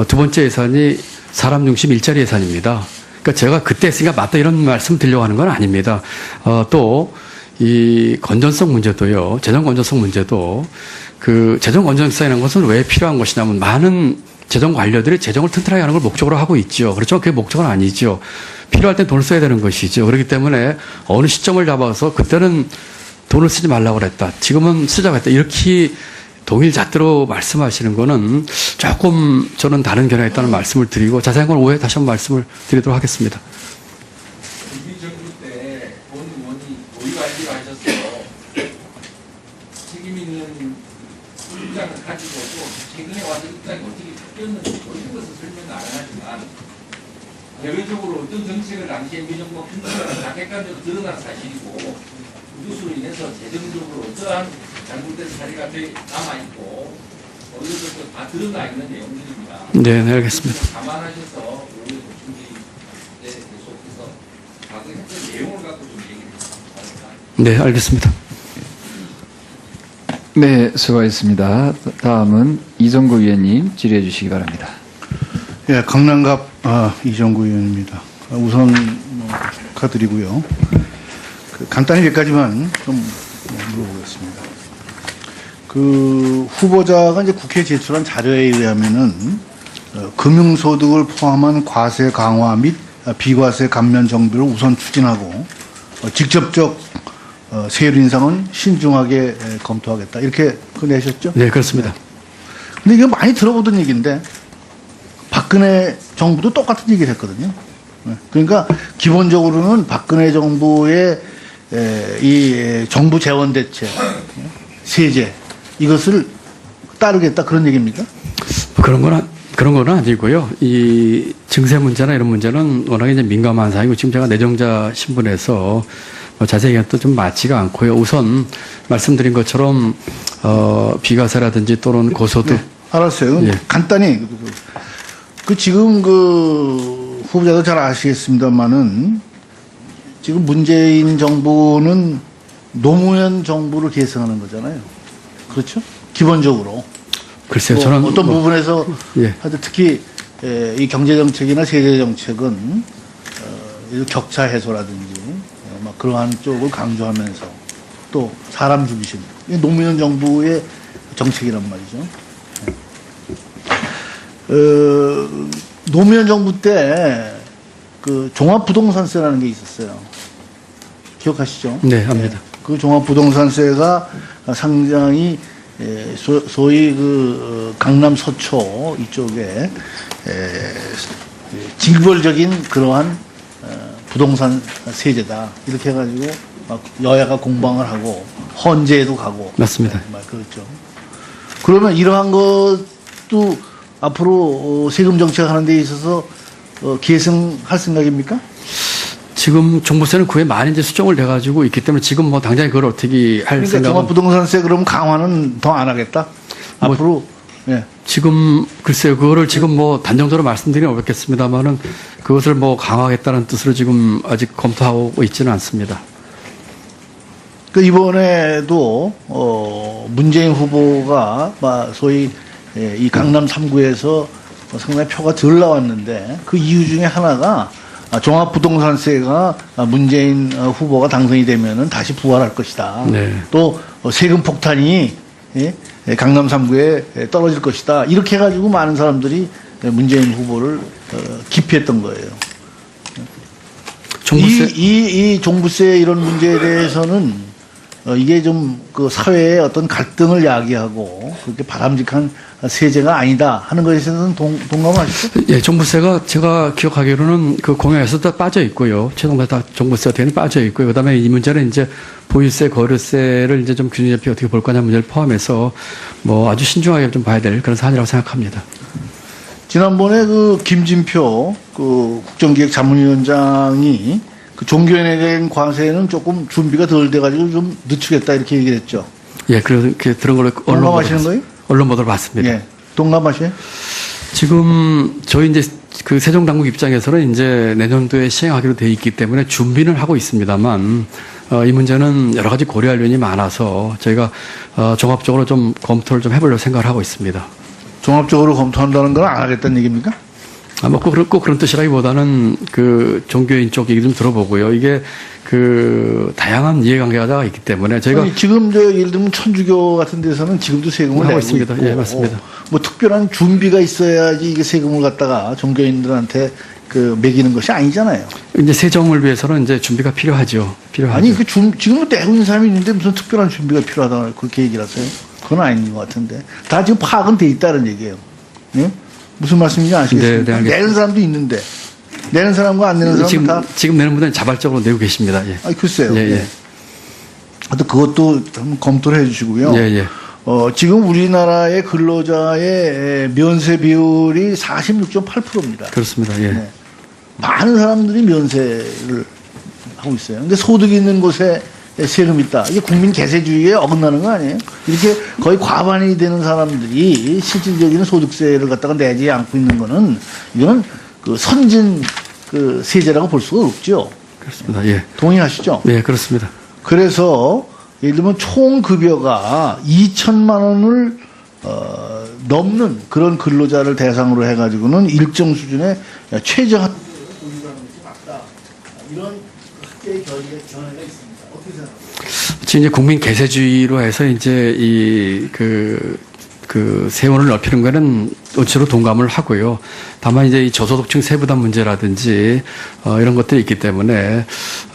두 번째 예산이 사람 중심 일자리 예산입니다. 그러니까 제가 그때 했으니까 맞다 이런 말씀 드리려고 하는 건 아닙니다. 또 이 건전성 문제도요. 재정 건전성 문제도 그 재정 건전성이라는 것은 왜 필요한 것이냐면 많은 재정 관료들이 재정을 튼튼하게 하는 걸 목적으로 하고 있죠. 그렇지만 그게 목적은 아니죠. 필요할 때 돈을 써야 되는 것이죠. 그렇기 때문에 어느 시점을 잡아서 그때는 돈을 쓰지 말라고 그랬다. 지금은 쓰자고 했다. 이렇게 동일 잣대로 말씀하시는 거는 조금 저는 다른 견해가 있다는 말씀을 드리고 자세한 건 오해 다시 한번 말씀을 드리도록 하겠습니다. 우리 정부 때 본 의원이 고위관리를 하셔서 책임 있는 입장을 가지고 또 최근에 와서 입장이 어떻게 바뀌었는지 모든 것을 설명을 안 하지만 대외적으로 어떤 정책을 당시에 민정부가 편집하는 다 객관적으로 드러난 사실이고 그것으로 인해서 재정적으로 어떠한 잘못된 사례가 남아있고 이것도 다 드러나 있는 내용들입니다. 네, 알겠습니다. 감안하셔서 오늘 보충질의에 계속해서 과거에 했던 내용을 갖고 좀 얘기를 해주시기 바랍니다. 네, 알겠습니다. 네, 수고하셨습니다. 다음은 이정구 위원님 질의해 주시기 바랍니다. 예, 강남갑 이정구 의원입니다. 우선 축하드리고요. 간단히 몇 가지만 좀 물어보겠습니다. 그 후보자가 이제 국회에 제출한 자료에 의하면은 금융소득을 포함한 과세 강화 및 비과세 감면 정비를 우선 추진하고 직접적 세율 인상은 신중하게 검토하겠다 이렇게 내셨죠? 네, 그렇습니다. 근데 이거 많이 들어보던 얘기인데 박근혜 정부도 똑같은 얘기를 했거든요. 그러니까 기본적으로는 박근혜 정부의 이 정부 재원 대책, 세제 이것을 따르겠다 그런 얘기입니까? 그런 건 아니고요. 이 증세 문제나 이런 문제는 워낙에 이제 민감한 사항이고 지금 제가 내정자 신분에서 자세히 얘기는 또 좀 맞지가 않고요. 우선 말씀드린 것처럼 비과세라든지 또는 고소득. 네, 알았어요. 예. 간단히 지금 그 후보자도 잘 아시겠습니다만은 지금 문재인 정부는 노무현 정부를 계승하는 거잖아요. 그렇죠? 기본적으로. 글쎄요, 저는 어떤 부분에서 예. 하여튼 특히 이 경제 정책이나 세제 정책은 격차 해소라든지 막 그러한 쪽을 강조하면서 또 사람 중심. 이 노무현 정부의 정책이란 말이죠. 노무현 정부 때 그 종합부동산세라는 게 있었어요. 기억하시죠? 네, 압니다. 그 종합부동산세가 상당히 소위 그 강남 서초 이쪽에 징벌적인 그러한 부동산 세제다 이렇게 해가지고 막 여야가 공방을 하고 헌재에도 가고 맞습니다. 그렇죠. 그러면 이러한 것도 앞으로 세금 정책하는 데 있어서 계승할 생각입니까? 지금 종부세는 그에 많이 이제 수정을 돼가지고 있기 때문에 지금 뭐 당장 그걸 어떻게 할 그러니까 생각은 종합부동산세 그럼 강화는 더 안 하겠다? 뭐 앞으로 예. 지금 글쎄요 그거를 지금 뭐 단정적으로 말씀드리긴 어렵겠습니다만은 그것을 뭐 강화하겠다는 뜻으로 지금 아직 검토하고 있지는 않습니다. 그 이번에도 문재인 후보가 소위 이 강남 3구에서 상당히 표가 덜 나왔는데 그 이유 중에 하나가 종합부동산세가 문재인 후보가 당선이 되면은 다시 부활할 것이다. 네. 또 세금 폭탄이 강남 3구에 떨어질 것이다. 이렇게 해가지고 많은 사람들이 문재인 후보를 기피했던 거예요. 종부세 이 종부세 이런 문제에 대해서는 이게 좀 그 사회의 어떤 갈등을 야기하고 그렇게 바람직한 세제가 아니다 하는 것에 대해서는 동감하시죠? 예, 종부세가 제가 기억하기로는 그 공약에서도 빠져 있고요. 최종적으로 다 종부세가 되는 빠져 있고요. 그다음에 이 문제는 이제 보유세, 거래세를 이제 좀 균형 잡히 어떻게 볼 거냐 문제를 포함해서 뭐 아주 신중하게 좀 봐야 될 그런 사안이라고 생각합니다. 지난번에 그 김진표 그 국정기획자문위원장이 그 종교인에 대한 과세는 조금 준비가 덜 돼가지고 좀 늦추겠다 이렇게 얘기를 했죠. 예, 그렇게 들은 걸로 동감하시는 거예요? 언론 보도를 봤습니다. 예, 동감하시요? 지금 저희 이제 그 세종당국 입장에서는 이제 내년도에 시행하기로 돼 있기 때문에 준비는 하고 있습니다만 이 문제는 여러 가지 고려할 요인이 많아서 저희가 종합적으로 좀 검토를 좀 해보려고 생각을 하고 있습니다. 종합적으로 검토한다는 건 안 하겠다는 얘기입니까? 뭐 꼭 그런 뜻이라기보다는 그 종교인 쪽 얘기 좀 들어보고요. 이게 그 다양한 이해관계가 있기 때문에 저희가 아니, 지금 예를 들면 천주교 같은 데서는 지금도 세금을 하고 내고 있습니다. 있고, 예, 맞습니다. 뭐 특별한 준비가 있어야지 이게 세금을 갖다가 종교인들한테 그 매기는 것이 아니잖아요. 이제 세정을 위해서는 이제 준비가 필요하죠. 아니 그 지금 내고 있는 사람이 있는데 무슨 특별한 준비가 필요하다 그렇게 얘기를 하세요? 그건 아닌 것 같은데 다 지금 파악은 돼 있다는 얘기예요. 예? 무슨 말씀인지 아시겠습니까? 네, 내는 사람도 있는데 내는 사람과 안 내는 사람은 지금 내는 분들은 자발적으로 내고 계십니다. 예. 글쎄요. 예, 예. 하여튼 그것도 좀 검토를 해주시고요. 예, 예. 지금 우리나라의 근로자의 면세 비율이 46.8%입니다. 그렇습니다. 예. 네. 많은 사람들이 면세를 하고 있어요. 근데 소득이 있는 곳에 세금 있다. 이게 국민 계세주의에 어긋나는 거 아니에요? 이렇게 거의 과반이 되는 사람들이 실질적인 소득세를 갖다가 내지 않고 있는 거는 이거는 그 선진 그 세제라고 볼 수가 없죠. 그렇습니다. 예. 동의하시죠? 네, 그렇습니다. 그래서 예를 들면 총 급여가 2천만 원을 넘는 그런 근로자를 대상으로 해가지고는 일정 수준의 최저한 이런 학계의 견해가 있습니다. 어떻게 생각하세요? 지금 이제 국민 계세주의로 해서 이제 그 세원을 넓히는 거는 원체로 동감을 하고요. 다만 이제 이 저소득층 세부담 문제라든지 이런 것들이 있기 때문에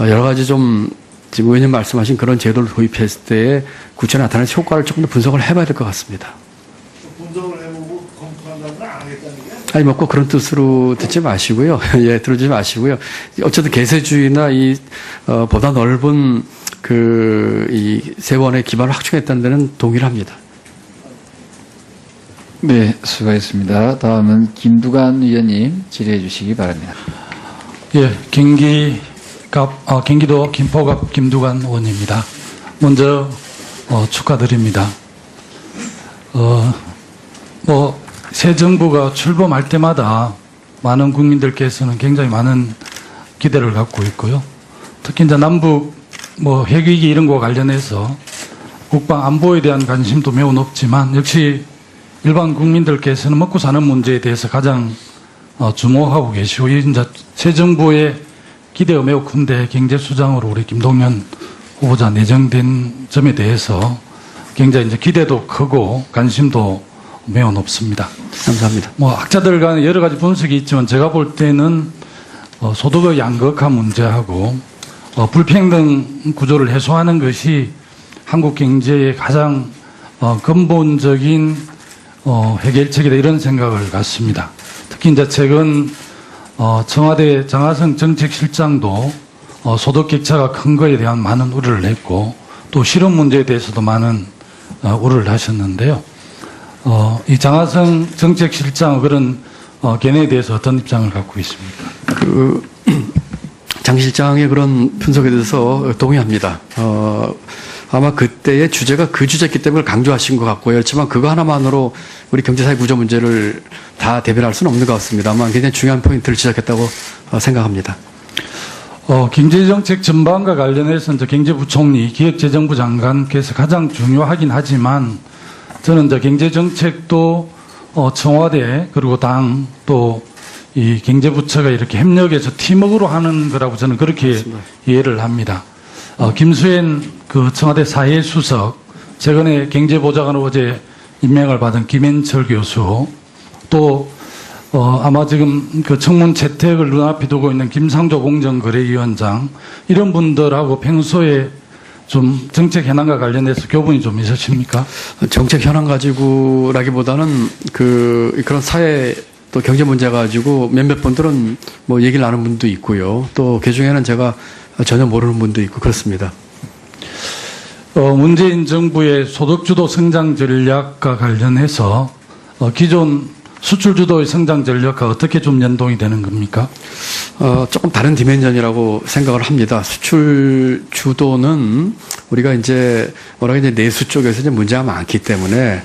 여러 가지 좀 지금 의원님 말씀하신 그런 제도를 도입했을 때 구체에 나타나는 효과를 조금 더 분석을 해봐야 될 것 같습니다. 분석을 해보고 검토한다는 건 안 하겠다는 게 아니, 꼭 그런 뜻으로 듣지 마시고요. 예, 들어주지 마시고요. 어쨌든 계세주의나 보다 넓은 이 세원의 기반을 확충했다는 데는 동의를 합니다. 네, 수고하셨습니다. 다음은 김두관 의원님 질의해 주시기 바랍니다. 예, 경기도 김포갑 김두관 의원입니다. 먼저 축하드립니다. 새 정부가 출범할 때마다 많은 국민들께서는 굉장히 많은 기대를 갖고 있고요. 특히 이제 남북 핵위기 이런 거와 관련해서 국방 안보에 대한 관심도 매우 높지만 역시 일반 국민들께서는 먹고 사는 문제에 대해서 가장 주목하고 계시고 이제 새 정부의 기대가 매우 큰데 경제수장으로 우리 김동연 후보자 내정된 점에 대해서 굉장히 이제 기대도 크고 관심도 매우 높습니다. 감사합니다. 학자들 간에 여러 가지 분석이 있지만 제가 볼 때는 소득의 양극화 문제하고 불평등 구조를 해소하는 것이 한국 경제의 가장 근본적인 해결책이다 이런 생각을 갖습니다. 특히 이제 최근 청와대 장하성 정책실장도 소득 격차가 큰 거에 대한 많은 우려를 했고 또 실업 문제에 대해서도 많은 우려를 하셨는데요. 이 장하성 정책실장 그런 견해에 대해서 어떤 입장을 갖고 있습니까? 장 실장의 그런 분석에 대해서 동의합니다. 아마 그때의 주제가 그 주제였기 때문에 강조하신 것 같고요. 그렇지만 그거 하나만으로 우리 경제사회 구조 문제를 다 대변할 수는 없는 것 같습니다만 굉장히 중요한 포인트를 지적했다고 생각합니다. 경제정책 전반과 관련해서 이제 경제부총리, 기획재정부 장관께서 가장 중요하긴 하지만 저는 이제 경제정책도 청와대 그리고 당 또 이 경제부처가 이렇게 협력해서 팀워크로 하는 거라고 저는 그렇게 그렇습니다. 이해를 합니다. 김수현 그 청와대 사회수석, 최근에 경제보좌관으로 어제 임명을 받은 김현철 교수, 또 아마 지금 그 청문 채택을 눈앞에 두고 있는 김상조 공정거래위원장, 이런 분들하고 평소에 좀 정책 현안과 관련해서 교분이 좀 있으십니까? 정책 현안 가지고라기보다는 그런 사회 또 경제 문제 가지고 몇몇 분들은 뭐 얘기를 나눈 분도 있고요. 또 그중에는 제가 전혀 모르는 분도 있고 그렇습니다. 문재인 정부의 소득주도 성장 전략과 관련해서 기존 수출주도의 성장 전략과 어떻게 좀 연동이 되는 겁니까? 조금 다른 디멘전이라고 생각을 합니다. 수출 주도는 우리가 이제 워낙 이제 내수 쪽에서 이제 문제가 많기 때문에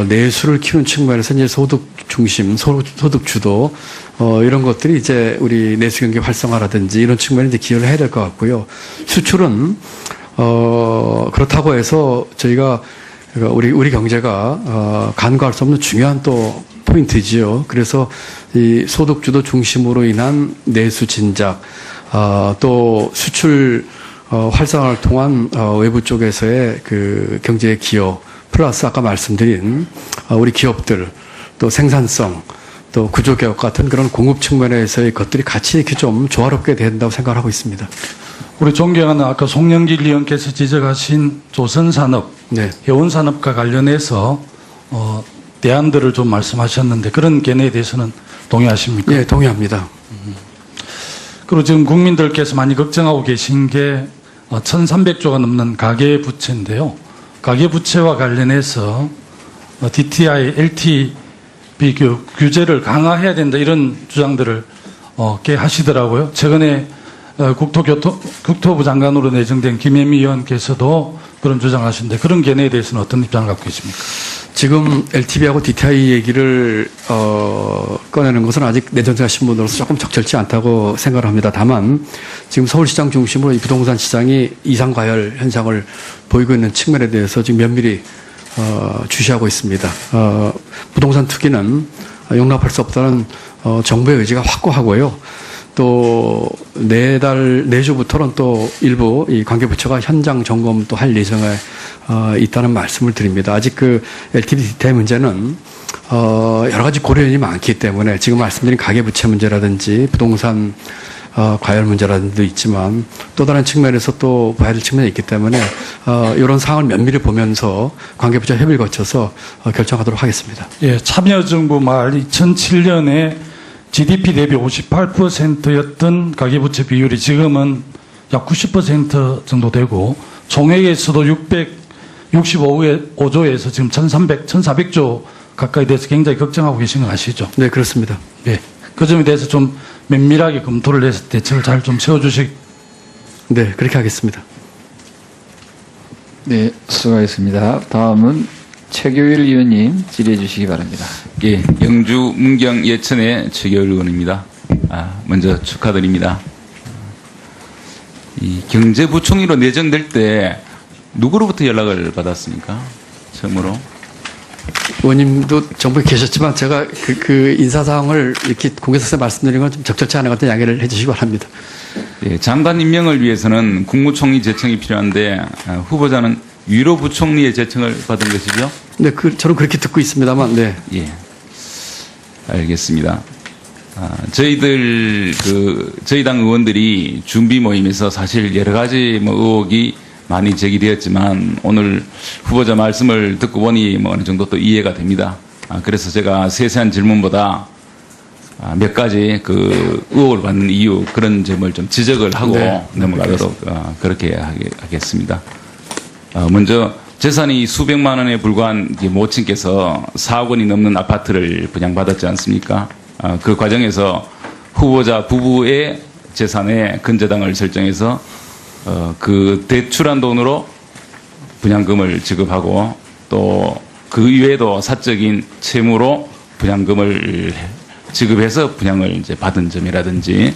내수를 키우는 측면에서 이제 소득 중심, 소득 주도 이런 것들이 이제 우리 내수 경기 활성화라든지 이런 측면에 이제 기여를 해야 될 것 같고요. 수출은 그렇다고 해서 저희가 우리 경제가 간과할 수 없는 중요한 또 포인트지요. 그래서 이 소득주도 중심으로 인한 내수 진작, 또 수출 활성화를 통한 외부 쪽에서의 그 경제 기여, 플러스 아까 말씀드린 우리 기업들, 또 생산성, 또 구조개혁 같은 그런 공급 측면에서의 것들이 같이 이렇게 좀 조화롭게 된다고 생각하고 있습니다. 우리 존경하는 아까 송영길 의원께서 지적하신 조선산업, 네. 해운산업과 관련해서 대안들을 좀 말씀하셨는데 그런 견해에 대해서는 동의하십니까? 네, 동의합니다. 그리고 지금 국민들께서 많이 걱정하고 계신 게 1,300조가 넘는 가계부채인데요. 가계부채와 관련해서 DTI, LTV 규제를 강화해야 된다 이런 주장들을 하시더라고요. 최근에 국토부 장관으로 내정된 김혜미 의원께서도 그런 주장하시는데 그런 견해에 대해서는 어떤 입장을 갖고 계십니까? 지금 LTV하고 DTI 얘기를 꺼내는 것은 아직 내정자 신분으로서 조금 적절치 않다고 생각을 합니다. 다만 지금 서울시장 중심으로 이 부동산 시장이 이상과열 현상을 보이고 있는 측면에 대해서 지금 면밀히 주시하고 있습니다. 부동산 투기는 용납할 수 없다는 정부의 의지가 확고하고요. 또 내주부터는 또 일부 이 관계부처가 현장 점검도 할 예정에 있다는 말씀을 드립니다. 아직 그 LTV DTI 문제는 여러 가지 고려인이 많기 때문에 지금 말씀드린 가계부채 문제라든지 부동산 과열 문제라든지 있지만 또 다른 측면에서 또 봐야 될 측면이 있기 때문에 이런 상황을 면밀히 보면서 관계부처 협의를 거쳐서 결정하도록 하겠습니다. 예, 참여정부 말 2007년에 GDP 대비 58%였던 가계부채 비율이 지금은 약 90% 정도 되고 총액에서도 665조에서 지금 1,400조 가까이 돼서 굉장히 걱정하고 계신 거 아시죠? 네, 그렇습니다. 네, 그 점에 대해서 좀 면밀하게 검토를 해서 대책을 잘 좀 세워주시기. 네, 그렇게 하겠습니다. 네, 수고하셨습니다. 다음은 최교일 의원님 질의해 주시기 바랍니다. 예, 영주 문경 예천의 최교일 의원입니다. 먼저 축하드립니다. 이 경제부총리로 내정될 때 누구로부터 연락을 받았습니까? 처음으로? 의원님도 정부에 계셨지만 제가 그 인사사항을 이렇게 공개석에 말씀드리는 건 좀 적절치 않은 것 같아 양해를 해주시기 바랍니다. 예, 장관 임명을 위해서는 국무총리 제청이 필요한데 후보자는 위로부총리의 제청을 받은 것이죠? 네, 저는 그렇게 듣고 있습니다만, 네. 예, 알겠습니다. 저희 당 의원들이 준비 모임에서 사실 여러 가지 의혹이 많이 제기되었지만 오늘 후보자 말씀을 듣고 보니 어느 정도 또 이해가 됩니다. 그래서 제가 세세한 질문보다 몇 가지 그 의혹을 받는 이유 그런 점을 좀 지적을 하고 넘어가도록 그렇게 하겠습니다. 먼저 재산이 수백만 원에 불과한 모친께서 4억 원이 넘는 아파트를 분양받았지 않습니까? 그 과정에서 후보자 부부의 재산에 근저당을 설정해서 그 대출한 돈으로 분양금을 지급하고 또 그 이외에도 사적인 채무로 분양금을 지급해서 분양을 이제 받은 점이라든지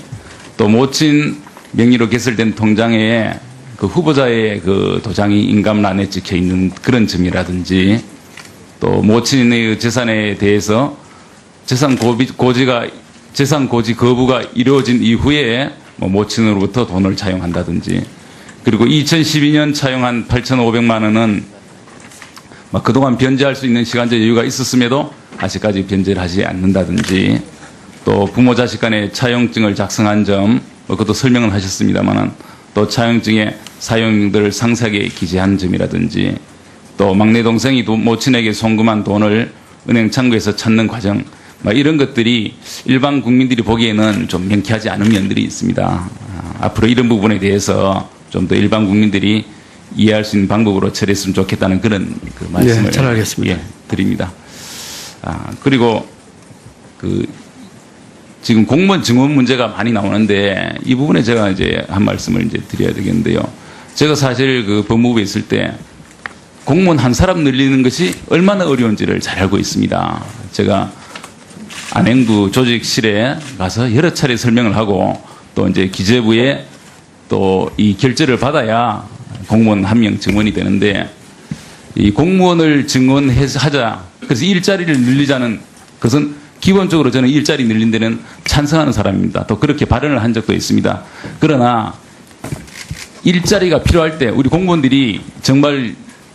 또 모친 명의로 개설된 통장에 그 후보자의 그 도장이 인감란에 찍혀 있는 그런 점이라든지 또 모친의 재산에 대해서 재산 고지가 재산 고지 거부가 이루어진 이후에 뭐 모친으로부터 돈을 차용한다든지, 그리고 2012년 차용한 8,500만 원은 그동안 변제할 수 있는 시간적 여유가 있었음에도 아직까지 변제를 하지 않는다든지, 또 부모 자식 간의 차용증을 작성한 점, 그것도 설명을 하셨습니다만, 또 차용증에 사용들을 상세하게 기재한 점이라든지, 또 막내 동생이 모친에게 송금한 돈을 은행 창구에서 찾는 과정, 이런 것들이 일반 국민들이 보기에는 좀 명쾌하지 않은 면들이 있습니다. 앞으로 이런 부분에 대해서 좀 더 일반 국민들이 이해할 수 있는 방법으로 처리했으면 좋겠다는 그런 그 말씀을 네, 잘 알겠습니다. 드립니다. 그리고 지금 공무원 증원 문제가 많이 나오는데 이 부분에 제가 이제 한 말씀을 이제 드려야 되겠는데요. 제가 사실 그 법무부에 있을 때 공무원 한 사람 늘리는 것이 얼마나 어려운지를 잘 알고 있습니다. 제가 안행부 조직실에 가서 여러 차례 설명을 하고, 또 이제 기재부에 또 이 결재를 받아야 공무원 한 명 증원이 되는데, 이 공무원을 증원하자, 그래서 일자리를 늘리자는 것은 기본적으로 저는 일자리 늘린 데는 찬성하는 사람입니다. 또 그렇게 발언을 한 적도 있습니다. 그러나 일자리가 필요할 때 우리 공무원들이 정말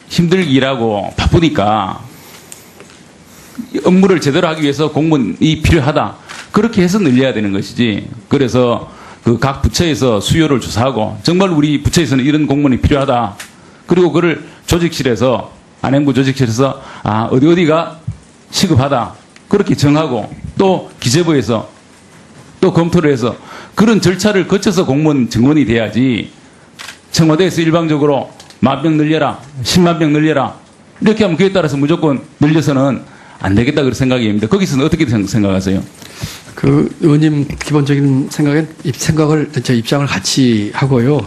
힘들게 일하고 바쁘니까 업무를 제대로 하기 위해서 공무원이 필요하다, 그렇게 해서 늘려야 되는 것이지, 그래서 그 각 부처에서 수요를 조사하고 정말 우리 부처에서는 이런 공무원이 필요하다, 그리고 그를 조직실에서, 안행부 조직실에서 어디가 시급하다, 그렇게 정하고, 또 기재부에서 또 검토를 해서 그런 절차를 거쳐서 공무원 증원이 돼야지, 청와대에서 일방적으로 10,000명 늘려라, 10만 명 늘려라, 이렇게 하면 그에 따라서 무조건 늘려서는 안 되겠다, 그런 생각입니다. 거기서는 어떻게 생각하세요? 그 의원님 기본적인 생각을 제 입장을 같이 하고요.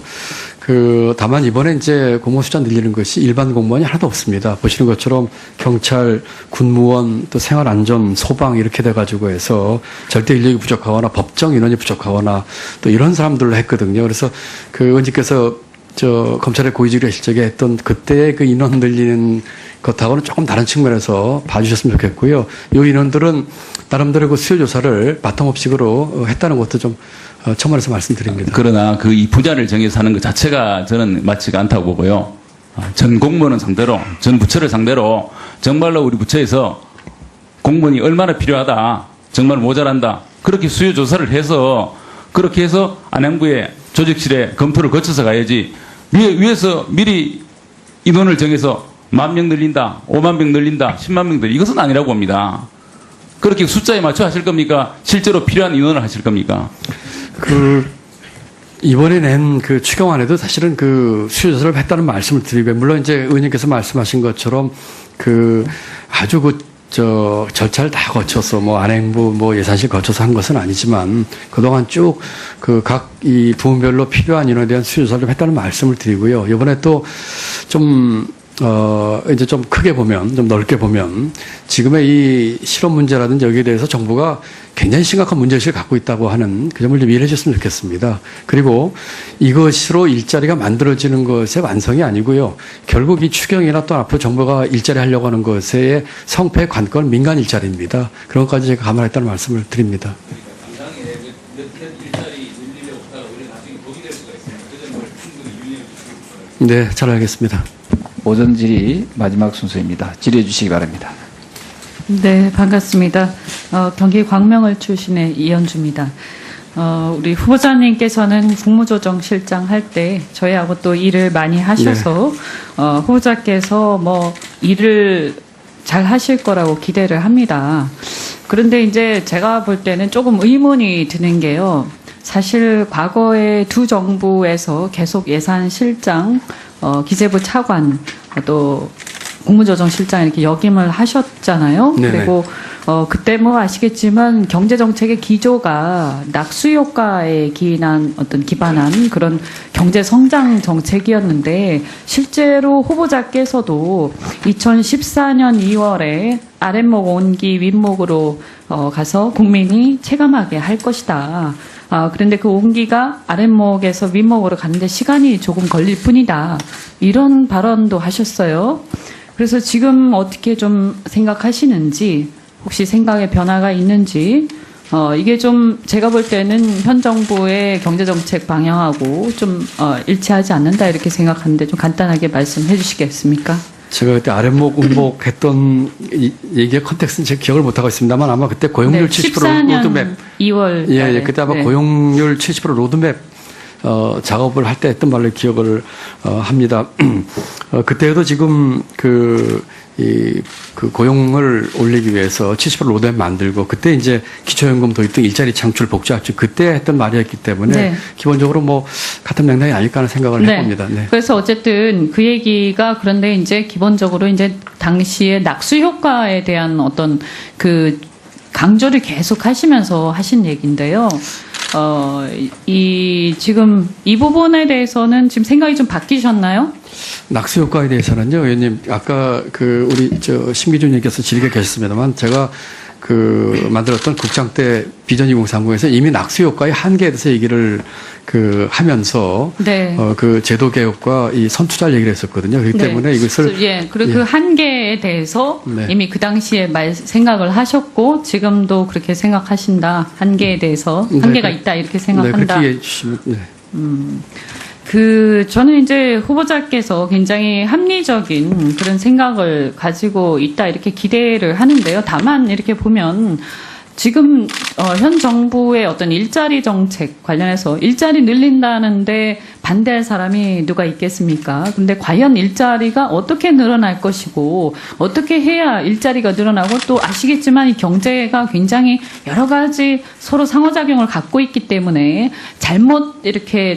다만 이번에 이제 공무원 숫자 늘리는 것이 일반 공무원이 하나도 없습니다. 보시는 것처럼 경찰, 군무원, 또 생활안전, 소방 이렇게 돼가지고 해서 절대 인력이 부족하거나 법정 인원이 부족하거나 또 이런 사람들로 했거든요. 그래서 그 의원님께서 검찰의 고위직을 하실 적에 했던 그때의 그 인원 늘리는 것하고는 조금 다른 측면에서 봐주셨으면 좋겠고요. 이 인원들은 나름대로 그 수요조사를 바텀업식으로 했다는 것도 좀 첨언해서 말씀드립니다. 그러나 이 분야를 정해서 하는 것 자체가 저는 맞지가 않다고 보고요. 전 공무원은 상대로, 전 부처를 상대로 정말로 우리 부처에서 공무원이 얼마나 필요하다, 정말 모자란다, 그렇게 수요조사를 해서, 그렇게 해서 안행부의 조직실에 검토를 거쳐서 가야지, 위에서 미리 인원을 정해서 10,000명 늘린다, 50,000명 늘린다, 10만 명 늘린다, 이것은 아니라고 봅니다. 그렇게 숫자에 맞춰 하실 겁니까? 실제로 필요한 인원을 하실 겁니까? 이번에 낸 그 추경안에도 사실은 그 수요조사를 했다는 말씀을 드리고요. 물론 이제 의원님께서 말씀하신 것처럼 아주 절차를 다 거쳐서 안행부 예산실 거쳐서 한 것은 아니지만 그동안 쭉 각 이 부문별로 필요한 인원에 대한 수요조사를 했다는 말씀을 드리고요. 이번에 또 이제 좀 크게 보면, 좀 넓게 보면, 지금의 이 실업 문제라든지 여기에 대해서 정부가 굉장히 심각한 문제의식을 갖고 있다고 하는 그 점을 좀 이해해 주셨으면 좋겠습니다. 그리고 이것으로 일자리가 만들어지는 것의 완성이 아니고요. 결국 이 추경이나 또 앞으로 정부가 일자리 하려고 하는 것의 성패 관건 민간 일자리입니다. 그런 것까지 제가 감안했다는 말씀을 드립니다. 네, 잘 알겠습니다. 오전 질의 마지막 순서입니다. 질의해 주시기 바랍니다. 네, 반갑습니다. 경기 광명을 출신의 이현주입니다. 우리 후보자님께서는 국무조정실장 할 때 저희하고 또 일을 많이 하셔서 후보자께서 일을 잘 하실 거라고 기대를 합니다. 그런데 이제 제가 볼 때는 조금 의문이 드는 게요. 사실 과거에 두 정부에서 계속 예산실장, 기재부 차관, 또 국무조정실장 이렇게 역임을 하셨잖아요. 네네. 그리고 그때 아시겠지만 경제정책의 기조가 낙수효과에 기반한 그런 경제성장 정책이었는데 실제로 후보자께서도 2014년 2월에 아랫목 온기 윗목으로 가서 국민이 체감하게 할 것이다. 그런데 그 온기가 아랫목에서 윗목으로 가는데 시간이 조금 걸릴 뿐이다. 이런 발언도 하셨어요. 그래서 지금 어떻게 좀 생각하시는지, 혹시 생각의 변화가 있는지 이게 좀 제가 볼 때는 현 정부의 경제정책 방향하고 좀 일치하지 않는다 이렇게 생각하는데 좀 간단하게 말씀해 주시겠습니까? 제가 그때 아랫목 운목했던 얘기의 컨텍스트는 제가 기억을 못하고 있습니다만 아마 그때 고용률 70% 14년 로드맵 2월 예, 그때 아마 고용률 70% 로드맵 작업을 할 때 했던 말로 기억을 합니다. 그때도 지금 그 고용을 올리기 위해서 70% 로드맵 만들고 그때 이제 기초연금 도입 등 일자리 창출 복지 합치 그때 했던 말이었기 때문에 네. 기본적으로 뭐 같은 맥락이 아닐까 하는 생각을 네. 해봅니다. 네. 그래서 어쨌든 그 얘기가 그런데 이제 기본적으로 이제 당시에 낙수 효과에 대한 어떤 그 강조를 계속 하시면서 하신 얘기인데요. 지금 이 부분에 대해서는 지금 생각이 좀 바뀌셨나요? 낙수 효과에 대해서는요, 의원님, 아까 우리 심기준 의원께서 질의가 계셨습니다만 제가 만들었던 국장 때 비전 2030에서 이미 낙수 효과의 한계에 대해서 얘기를 하면서 네. 제도 개혁과 이 선투자를 얘기를 했었거든요. 그렇기 네. 때문에 이것을 그리고 그 한계에 대해서 네. 이미 그 당시에 생각을 하셨고 지금도 그렇게 생각하신다. 한계에 대해서 한계가 네. 있다 이렇게 네, 생각한다. 그렇게 얘기해 주시면 네. 저는 이제 후보자께서 굉장히 합리적인 그런 생각을 가지고 있다 이렇게 기대를 하는데요. 다만 이렇게 보면 지금 현 정부의 어떤 일자리 정책 관련해서 일자리 늘린다는데 반대할 사람이 누가 있겠습니까? 근데 과연 일자리가 어떻게 늘어날 것이고 어떻게 해야 일자리가 늘어나고 또 아시겠지만 이 경제가 굉장히 여러 가지 서로 상호작용을 갖고 있기 때문에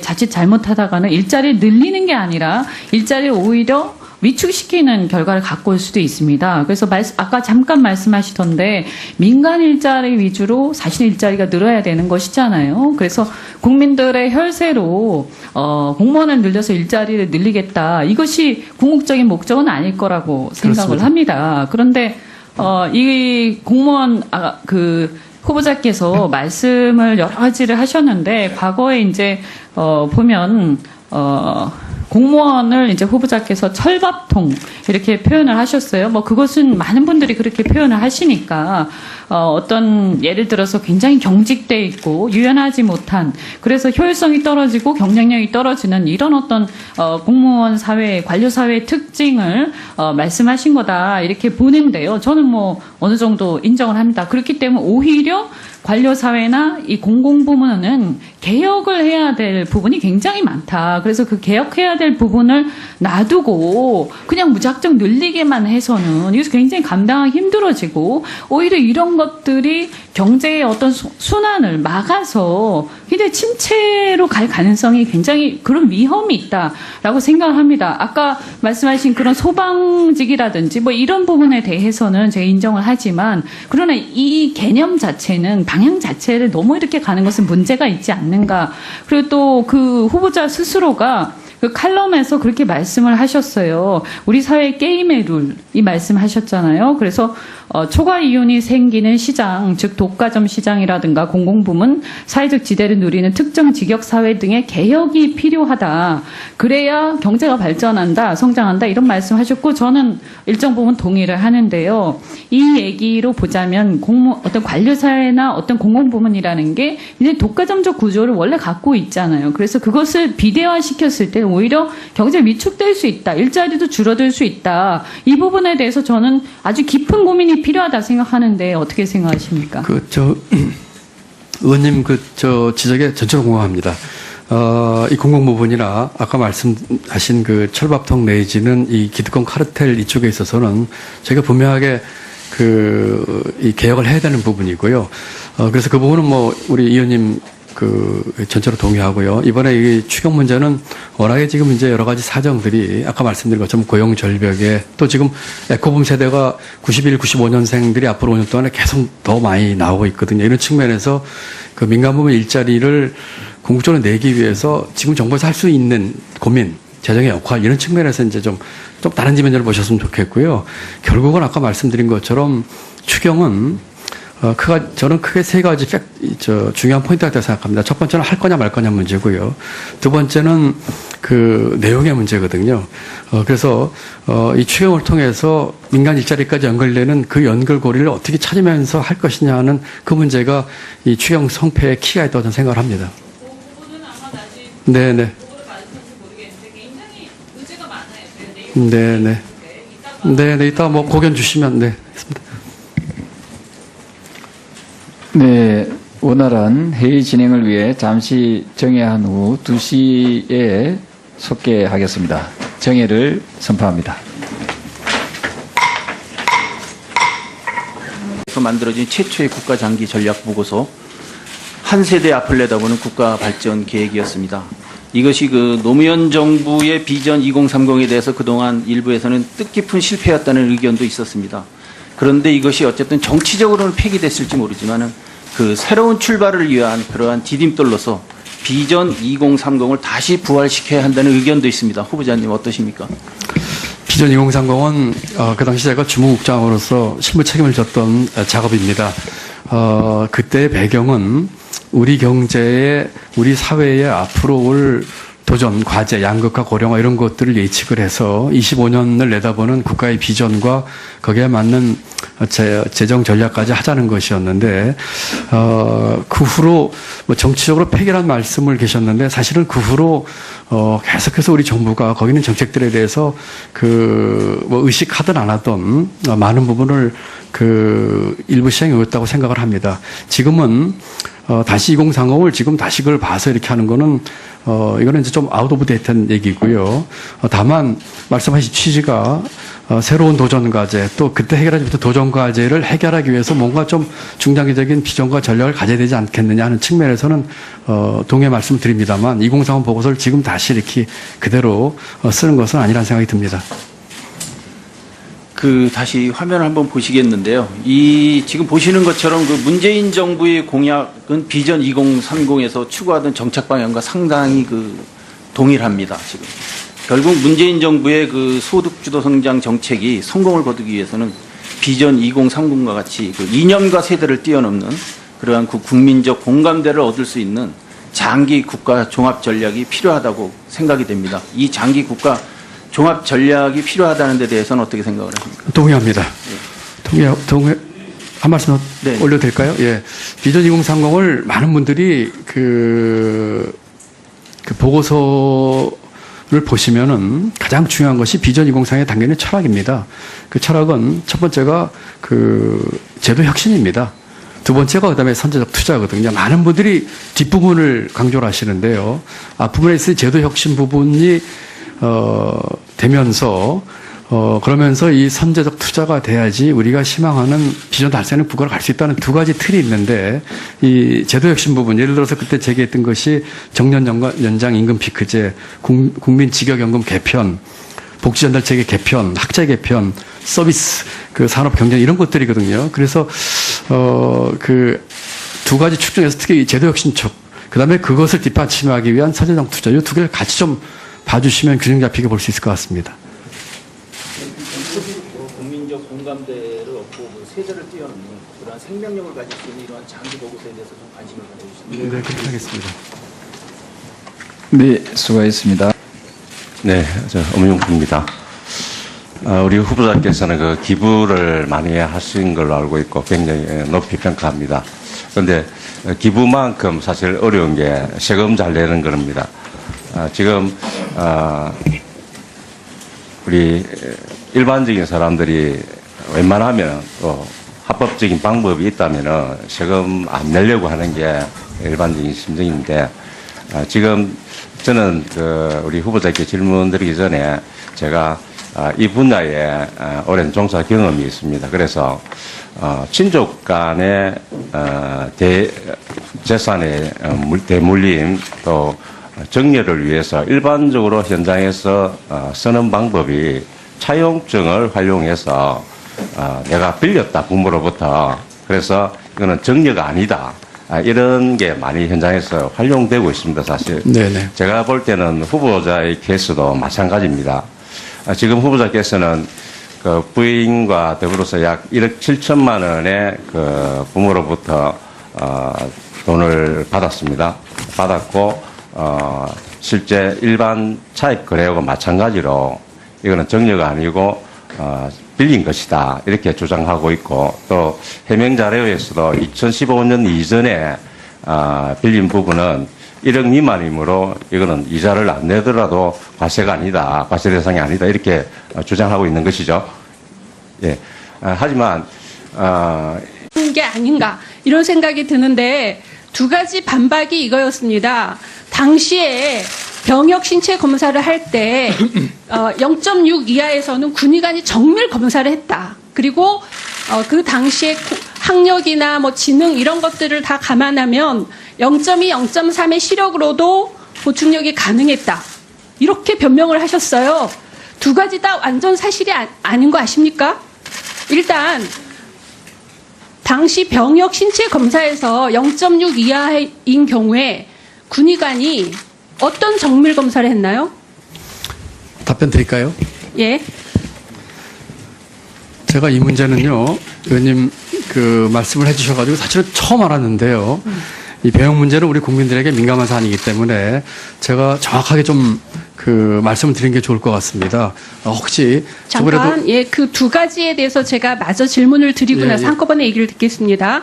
자칫 잘못하다가는 일자리를 늘리는 게 아니라 일자리를 오히려 위축시키는 결과를 갖고 올 수도 있습니다. 그래서 아까 잠깐 말씀하시던데 민간 일자리 위주로 사실 일자리가 늘어야 되는 것이잖아요. 그래서 국민들의 혈세로 공무원을 늘려서 일자리를 늘리겠다. 이것이 궁극적인 목적은 아닐 거라고 생각을 그렇습니다. 합니다. 그런데 이 공무원 후보자께서 말씀을 여러 가지를 하셨는데 과거에 이제 보면 공무원을 이제 후보자께서 철밥통 이렇게 표현을 하셨어요. 뭐 그것은 많은 분들이 그렇게 표현을 하시니까 어떤 예를 들어서 굉장히 경직돼 있고 유연하지 못한 그래서 효율성이 떨어지고 경쟁력이 떨어지는 이런 어떤 공무원 사회, 관료 사회의 특징을 말씀하신 거다 이렇게 보는데요. 저는 뭐 어느 정도 인정을 합니다. 그렇기 때문에 오히려 관료 사회나 이 공공부문은 개혁을 해야 될 부분이 굉장히 많다. 그래서 그 개혁해야 될 부분을 놔두고 그냥 무작정 늘리게만 해서는 이것이 굉장히 감당하기 힘들어지고 오히려 이런 것들이 경제의 어떤 순환을 막아서 굉장히 침체로 갈 가능성이 굉장히 그런 위험이 있다라고 생각을 합니다. 아까 말씀하신 그런 소방직이라든지 뭐 이런 부분에 대해서는 제가 인정을 하지만 그러나 이 개념 자체는 방향 자체를 너무 이렇게 가는 것은 문제가 있지 않는가. 그리고 또 그 후보자 스스로가 그 칼럼에서 그렇게 말씀을 하셨어요. 우리 사회 게임의 룰, 이 말씀하셨잖아요. 그래서 초과 이윤이 생기는 시장, 즉 독과점 시장이라든가 공공부문, 사회적 지대를 누리는 특정 직역사회 등의 개혁이 필요하다. 그래야 경제가 발전한다, 성장한다 이런 말씀하셨고 저는 일정 부분 동의를 하는데요. 이 얘기로 보자면 어떤 관료사회나 어떤 공공부문이라는 게 이제 독과점적 구조를 원래 갖고 있잖아요. 그래서 그것을 비대화시켰을 때 오히려 경제가 위축될 수 있다. 일자리도 줄어들 수 있다. 이 부분에 대해서 저는 아주 깊은 고민이 필요하다 생각하는데 어떻게 생각하십니까? 의원님 지적에 전적으로 공감합니다. 이 공공부문이나 아까 말씀하신 그 철밥통 내지는 이 기득권 카르텔 이쪽에 있어서는 저희가 분명하게 이 개혁을 해야 되는 부분이고요. 그래서 그 부분은 뭐 우리 의원님 전체로 동의하고요. 이번에 이 추경 문제는 워낙에 지금 이제 여러 가지 사정들이 아까 말씀드린 것처럼 고용 절벽에 또 지금 에코붐 세대가 91, 95년생들이 앞으로 5년 동안에 계속 더 많이 나오고 있거든요. 이런 측면에서 그 민간 부문 일자리를 궁극적으로 내기 위해서 지금 정부에서 할 수 있는 고민, 재정의 역할 이런 측면에서 이제 좀 다른 지면을 보셨으면 좋겠고요. 결국은 아까 말씀드린 것처럼 추경은 저는 크게 세 가지 중요한 포인트가 있다고 생각합니다. 첫 번째는 할 거냐 말 거냐 문제고요. 두 번째는 그 내용의 문제거든요. 그래서 이 추경을 통해서 민간 일자리까지 연결되는 그 연결고리를 어떻게 찾으면서 할 것이냐 하는 그 문제가 이 추경 성패의 키가 있다고 저는 생각을 합니다. 네네. 네네. 네네. 이따 뭐 고견 주시면 네. 알겠습니다. 네, 원활한 회의 진행을 위해 잠시 정회한 후 2시에 속개하겠습니다. 정회를 선포합니다. 만들어진 최초의 국가 장기 전략 보고서 한 세대 앞을 내다보는 국가 발전 계획이었습니다. 이것이 그 노무현 정부의 비전 2030에 대해서 그동안 일부에서는 뜻깊은 실패였다는 의견도 있었습니다. 그런데 이것이 어쨌든 정치적으로는 폐기됐을지 모르지만은 그 새로운 출발을 위한 그러한 디딤돌로서 비전 2030을 다시 부활시켜야 한다는 의견도 있습니다. 후보자님 어떠십니까? 비전 2030은 그 당시 제가 주무국장으로서 실무 책임을 졌던 작업입니다. 그때의 배경은 우리 경제에 우리 사회에 앞으로 올 도전, 과제, 양극화, 고령화 이런 것들을 예측을 해서 25년을 내다보는 국가의 비전과 거기에 맞는 재정 전략까지 하자는 것이었는데 그 후로 뭐 정치적으로 폐기란 말씀을 계셨는데 사실은 그 후로 계속해서 우리 정부가 거기 있는 정책들에 대해서 뭐 의식하든 안 하든 많은 부분을 일부 시행해 왔다고 생각을 합니다. 지금은 다시 2030을 지금 다시 그걸 봐서 이렇게 하는 거는 이거는 이제 좀 아웃 오브 데이트한 얘기고요. 다만 말씀하신 취지가 새로운 도전 과제 또 그때 해결하지 못한 도전 과제를 해결하기 위해서 뭔가 좀 중장기적인 비전과 전략을 가져야 되지 않겠느냐 하는 측면에서는 동의 말씀드립니다만 2030 보고서를 지금 다시 이렇게 그대로 쓰는 것은 아니라는 생각이 듭니다. 다시 화면을 한번 보시겠는데요. 지금 보시는 것처럼 그 문재인 정부의 공약은 비전 2030에서 추구하던 정책 방향과 상당히 동일합니다. 지금 결국 문재인 정부의 그 소득주도 성장 정책이 성공을 거두기 위해서는 비전 2030과 같이 이념과 세대를 뛰어넘는 그러한 국민적 공감대를 얻을 수 있는 장기 국가 종합 전략이 필요하다고 생각이 됩니다. 이 장기 국가 종합 전략이 필요하다는 데 대해서는 어떻게 생각을 하십니까? 동의합니다. 동의, 한 말씀 네. 올려도 될까요? 예. 비전 2030을 많은 분들이 그 보고서를 보시면은 가장 중요한 것이 비전 2030에 담겨있는 철학입니다. 그 철학은 첫 번째가 제도 혁신입니다. 두 번째가 그다음에 선제적 투자거든요. 많은 분들이 뒷부분을 강조를 하시는데요. 앞부분에 있을 제도 혁신 부분이 되면서 그러면서 이 선제적 투자가 돼야지 우리가 희망하는 비전 달성의 국가로 갈 수 있다는 두 가지 틀이 있는데 이 제도 혁신 부분 예를 들어서 그때 제기했던 것이 정년 연장 임금 피크제, 국민 직역연금 개편, 복지전달체계 개편, 학제 개편, 서비스 산업 경쟁 이런 것들이거든요. 그래서 두 가지 축 중에서 특히 제도 혁신 쪽, 그다음에 그것을 뒷받침하기 위한 선제적 투자 이 두 개를 같이 좀 봐주시면 균형 잡히게 볼 수 있을 것 같습니다. 국민적 공감대를 얻고 세대를 뛰어넘는 그러한 생명력을 가질 수 있는 이러한 장기 보고서에 대해서 좀 관심을 가져주시면 네, 그렇게 하겠습니다. 네, 수고하셨습니다. 네, 엄용구입니다. 우리 후보자께서는 기부를 많이 하신 걸로 알고 있고 굉장히 높이 평가합니다. 그런데 기부만큼 사실 어려운 게 세금 잘 내는 겁니다. 지금 우리 일반적인 사람들이 웬만하면 또 합법적인 방법이 있다면 세금 안 내려고 하는 게 일반적인 심정인데 지금 저는 우리 후보자께 질문 드리기 전에 제가 이 분야에 오랜 종사 경험이 있습니다. 그래서 친족 간의 재산의 대물림 또 정리를 위해서 일반적으로 현장에서 쓰는 방법이 차용증을 활용해서 내가 빌렸다 부모로부터 그래서 이거는 정리가 아니다 이런 게 많이 현장에서 활용되고 있습니다. 사실 네네. 제가 볼 때는 후보자의 케이스도 마찬가지입니다. 지금 후보자께서는 그 부인과 더불어서 약 1억 7천만 원의 그 부모로부터 돈을 받았고 실제 일반 차입 거래하고 마찬가지로 이거는 정려가 아니고 빌린 것이다 이렇게 주장하고 있고, 또 해명 자료에서도 2015년 이전에 빌린 부분은 1억 미만이므로 이거는 이자를 안 내더라도 과세가 아니다, 과세 대상이 아니다 이렇게 주장하고 있는 것이죠. 예. 하지만 게 아닌가 이런 생각이 드는데, 두 가지 반박이 이거였습니다. 당시에 병역 신체 검사를 할 때 0.6 이하에서는 군의관이 정밀 검사를 했다. 그리고 그 당시에 학력이나 뭐 지능 이런 것들을 다 감안하면 0.2, 0.3의 시력으로도 보충력이 가능했다. 이렇게 변명을 하셨어요. 두 가지 다 완전 사실이 아닌 거 아십니까? 일단 당시 병역 신체 검사에서 0.6 이하인 경우에 군의관이 어떤 정밀 검사를 했나요? 답변 드릴까요? 예. 제가 이 문제는요, 의원님 그 말씀을 해주셔가지고 사실은 처음 알았는데요. 이 병역 문제는 우리 국민들에게 민감한 사안이기 때문에 제가 정확하게 좀 그 말씀을 드리는 게 좋을 것 같습니다. 혹시 잠깐, 예, 그 두 가지에 대해서 제가 마저 질문을 드리고 예, 나서 예. 한꺼번에 얘기를 듣겠습니다.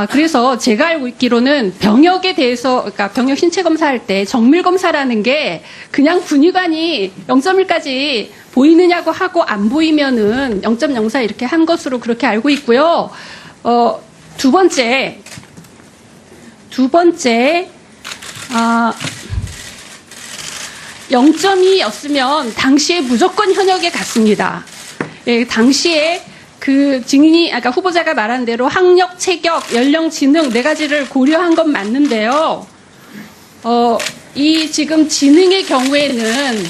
그래서 제가 알고 있기로는 병역에 대해서, 그러니까 병역 신체 검사할 때 정밀 검사라는 게 그냥 군의관이 0.1까지 보이느냐고 하고 안 보이면은 0.04 이렇게 한 것으로 그렇게 알고 있고요. 두 번째, 0.2였으면 당시에 무조건 현역에 갔습니다. 예, 당시에 그 증인이 아까 후보자가 말한 대로 학력, 체격, 연령, 지능 네 가지를 고려한 건 맞는데요. 이 지금 지능의 경우에는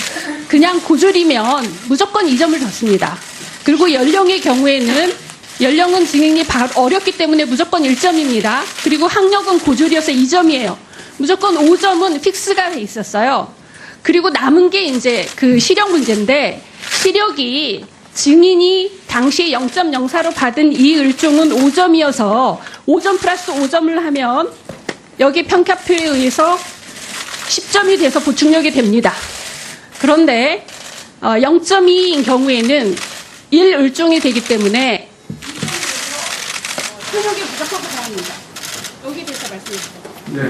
그냥 고졸이면 무조건 2점을 줬습니다. 그리고 연령의 경우에는 연령은 증인이 어렸기 때문에 무조건 1점입니다. 그리고 학력은 고졸이어서 2점이에요. 무조건 5점은 픽스가 돼 있었어요. 그리고 남은 게 이제 그 시력 문제인데, 시력이 증인이 당시에 0.04로 받은 이 을종은 5점이어서 5점 플러스 5점을 하면 여기 평가표에 의해서 10점이 돼서 보충력이 됩니다. 그런데 0.2인 경우에는 1을종이 되기 때문에 현역이 무조건 가능합니다. 여기에 대해서 말씀해 주세요. 네.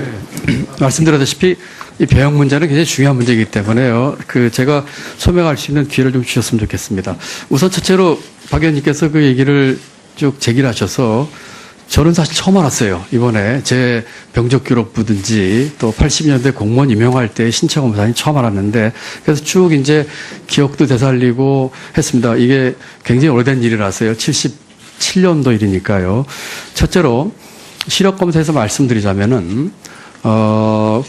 말씀드렸다시피 이 병역 문제는 굉장히 중요한 문제이기 때문에요. 그 제가 소명할 수 있는 기회를 좀 주셨으면 좋겠습니다. 우선 첫째로 박 의원님께서 그 얘기를 쭉 제기를 하셔서 저는 사실 처음 알았어요. 이번에 제 병적 기록부든지 또 80년대 공무원 임용할 때 신체 검사는 처음 알았는데, 그래서 쭉 이제 기억도 되살리고 했습니다. 이게 굉장히 오래된 일이라서요. 77년도 일이니까요. 첫째로 시력 검사에서 말씀드리자면은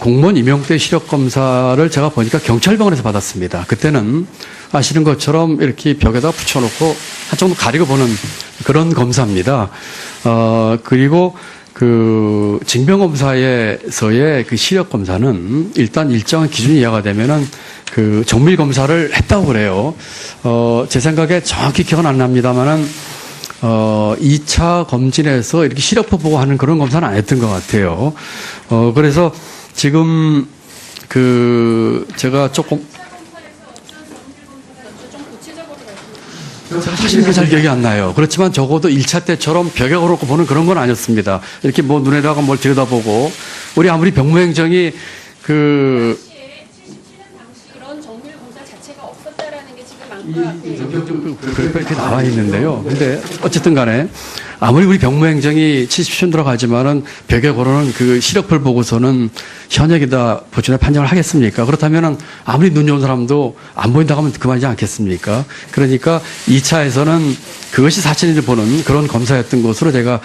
공무원 임용 때 시력 검사를 제가 보니까 경찰병원에서 받았습니다. 그때는 아시는 것처럼 이렇게 벽에다 붙여놓고 한쪽도 가리고 보는 그런 검사입니다. 그리고 그 징병검사에서의 그 시력 검사는 일단 일정한 기준이 이하가 되면은 그 정밀 검사를 했다고 그래요. 제 생각에 정확히 기억은 안 납니다만은 2차 검진에서 이렇게 시력표 보고 하는 그런 검사는 안 했던 것 같아요. 그래서 지금 제가 조금 사실 잘 기억이 안 나요. 그렇지만 적어도 1차 때처럼 벽에 걸어놓고 보는 그런 건 아니었습니다. 이렇게 뭐 눈에다가 뭘 들여다보고, 우리 아무리 병무행정이 그런 정밀 검사 자체가 없었다라는 게 지금 그렇게 나와 있는데요. 근데 어쨌든 간에 아무리 우리 병무행정이 70년 들어가지만은 벽에 걸어놓은 그 시력표를 보고서는 현역이다 보충을 판정을 하겠습니까? 그렇다면은 아무리 눈 좋은 사람도 안 보인다고 하면 그만이지 않겠습니까? 그러니까 2차에서는 그것이 사진을 보는 그런 검사였던 것으로 제가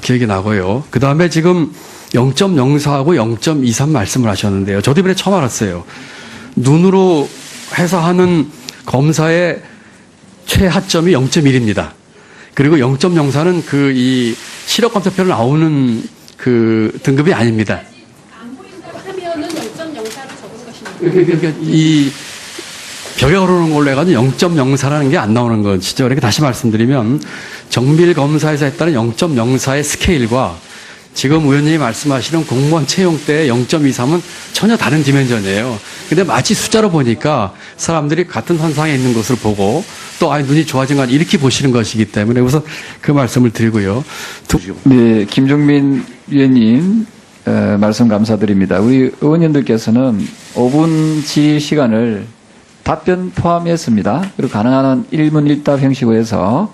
기억이 나고요. 그 다음에 지금 0.04하고 0.23 말씀을 하셨는데요. 저도 이번에 처음 알았어요. 눈으로 해서 하는 검사의 최하점이 0.1입니다. 그리고 0.04는 이 시력검사표로 나오는 그 등급이 아닙니다. 안 보인다고 하면은 0.04로 적은 것입니다. 그러니까 이 벽에 오르는 걸로 해가지고 0.04라는 게 안 나오는 것이죠. 그러니까 다시 말씀드리면 정밀 검사에서 했다는 0.04의 스케일과 지금 의원님이 말씀하시는 공무원 채용 때 0.23은 전혀 다른 디멘전이에요. 근데 마치 숫자로 보니까 사람들이 같은 선상에 있는 것을 보고 또 눈이 좋아진 건 이렇게 보시는 것이기 때문에 우선 그 말씀을 드리고요. 네, 김종민 위원님 말씀 감사드립니다. 우리 의원님들께서는 5분 질의 시간을 답변 포함했습니다. 그리고 가능한 한 1문 1답 형식으로 해서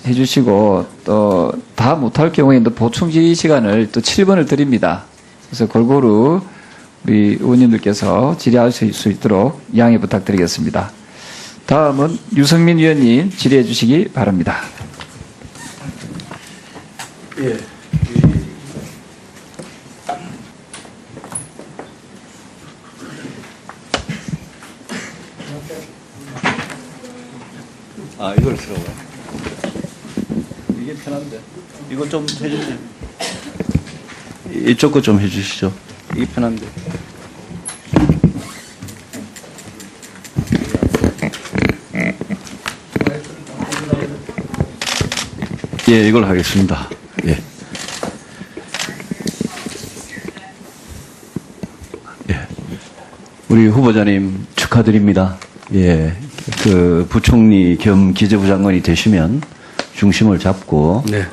해주시고 또 다 못할 경우에는 보충 질의 시간을 또 7분을 드립니다. 그래서 골고루 우리 의원님들께서 질의할 수 있도록 양해 부탁드리겠습니다. 다음은 유승민 위원님 질의해 주시기 바랍니다. 예. 이걸 들어봐요. 이게 편한데. 이거 좀 해주세요. 이쪽 거 좀 해주시죠. 이게 편한데. 예, 이걸 하겠습니다. 예. 예. 우리 후보자님 축하드립니다. 예. 그 부총리 겸 기재부 장관이 되시면 중심을 잡고 네.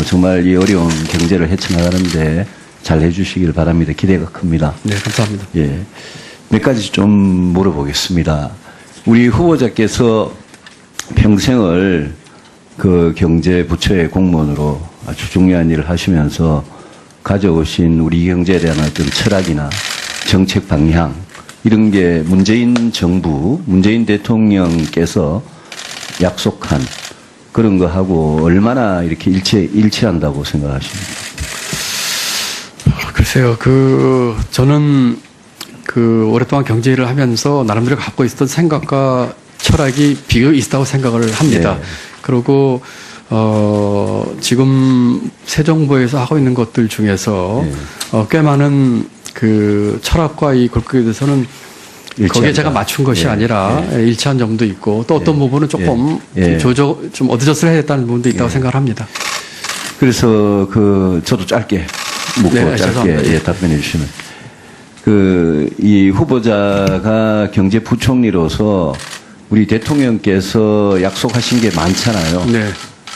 정말 이 어려운 경제를 헤쳐나가는데 잘 해주시길 바랍니다. 기대가 큽니다. 네, 감사합니다. 예. 몇 가지 좀 물어보겠습니다. 우리 후보자께서 평생을 그 경제부처의 공무원으로 아주 중요한 일을 하시면서 가져오신 우리 경제에 대한 어떤 철학이나 정책 방향 이런 게 문재인 정부, 문재인 대통령께서 약속한 그런 거하고 얼마나 이렇게 일치한다고 생각하십니까? 글쎄요, 저는 오랫동안 경제 일을 하면서 나름대로 갖고 있었던 생각과 철학이 비슷하다고 생각을 합니다. 네. 그리고, 지금 새 정부에서 하고 있는 것들 중에서, 꽤 많은 철학과 이 골격에 대해서는 거기에 제가 맞춘 것이 아니라 일치한 점도 있고 또 어떤 부분은 조금 좀 어드저스를 해야 됐다는 부분도 있다고 생각을 합니다. 그래서 저도 짧게 묻고 짧게 답변해 주시면 이 후보자가 경제부총리로서 우리 대통령께서 약속하신 게 많잖아요. 네.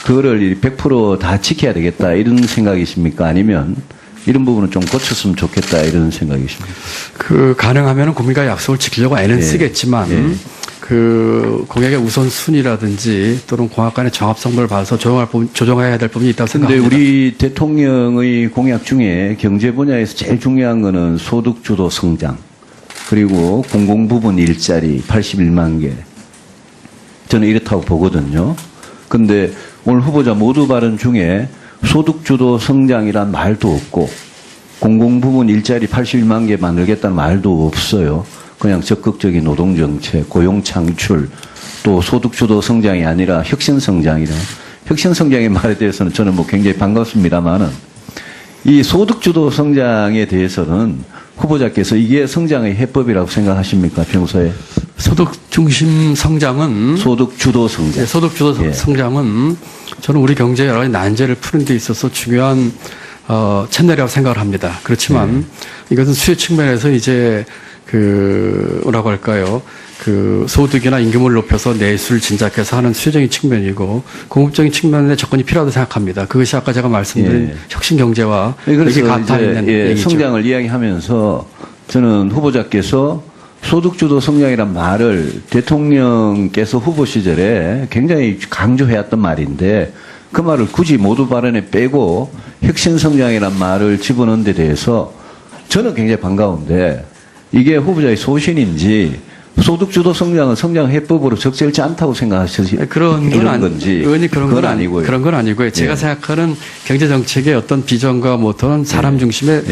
그거를 100% 다 지켜야 되겠다 이런 생각이십니까? 아니면 이런 부분은 좀 고쳤으면 좋겠다 이런 생각이십니까? 가능하면 국민과 약속을 지키려고 애는 쓰겠지만 공약의 우선순위라든지 또는 공약 간의 정합성을 봐서 조정해야 될 부분이 있다고 생각합니다. 그런데 우리 대통령의 공약 중에 경제 분야에서 제일 중요한 거는 소득주도 성장 그리고 공공부문 일자리 81만 개 저는 이렇다고 보거든요. 그런데 오늘 후보자 모두 발언 중에 소득주도 성장이란 말도 없고 공공부문 일자리 81만 개 만들겠다는 말도 없어요. 그냥 적극적인 노동정책, 고용창출, 또 소득주도 성장이 아니라 혁신성장이라. 혁신성장의 말에 대해서는 저는 굉장히 반갑습니다만은 이 소득주도 성장에 대해서는 후보자께서 이게 성장의 해법이라고 생각하십니까, 평소에? 소득중심 성장은 소득주도 성장. 네, 소득주도 성장은 저는 우리 경제의 여러 가지 난제를 푸는 데 있어서 중요한 채널이라고 생각을 합니다. 그렇지만 이것은 수요 측면에서 이제 뭐라고 할까요? 소득이나 임금을 높여서 내수를 진작해서 하는 수요적인 측면이고 공급적인 측면의 접근이 필요하다고 생각합니다. 그것이 아까 제가 말씀드린 혁신 경제와 이게 같아 있는 얘기죠. 성장을 이야기하면서 저는 후보자께서 소득주도 성장이란 말을 대통령께서 후보 시절에 굉장히 강조해왔던 말인데 그 말을 굳이 모두 발언에 빼고 혁신성장이란 말을 집어넣은 데 대해서 저는 굉장히 반가운데 이게 후보자의 소신인지 소득주도 성장은 성장 해법으로 적절치 않다고 생각하시지 그런 건지 의원님 그런 건 아니고요. 그런 건 아니고요. 제가 생각하는 경제 정책의 어떤 비전과 모토는 사람 중심의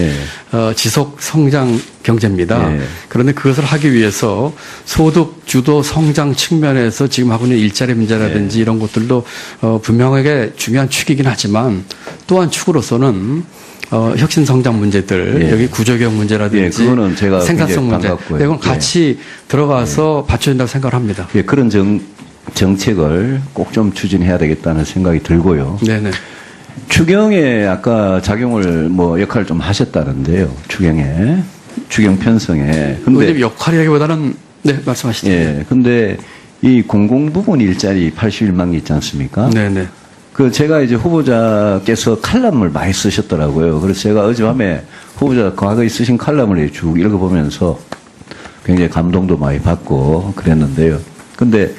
지속 성장 경제입니다. 그런데 그것을 하기 위해서 소득 주도 성장 측면에서 지금 하고 있는 일자리 문제라든지 이런 것들도 분명하게 중요한 축이긴 하지만 또 한 축으로서는 혁신 성장 문제들, 예. 여기 구조개혁 문제라든지 예, 그거는 제가 생산성 굉장히 문제, 반갑고요. 이건 같이 들어가서 받쳐야 된다고 생각을 합니다. 예, 그런 정책을 꼭 좀 추진해야 되겠다는 생각이 들고요. 네네. 추경에 아까 작용을 역할을 좀 하셨다는데요. 추경 편성에. 근데 역할이라기보다는 네, 말씀하시죠. 예, 근데 이 공공부문 일자리 81만 개 있지 않습니까? 네네. 제가 이제 후보자께서 칼럼을 많이 쓰셨더라고요. 그래서 제가 어젯밤에 후보자 과거에 쓰신 칼럼을 쭉 읽어보면서 굉장히 감동도 많이 받고 그랬는데요. 근데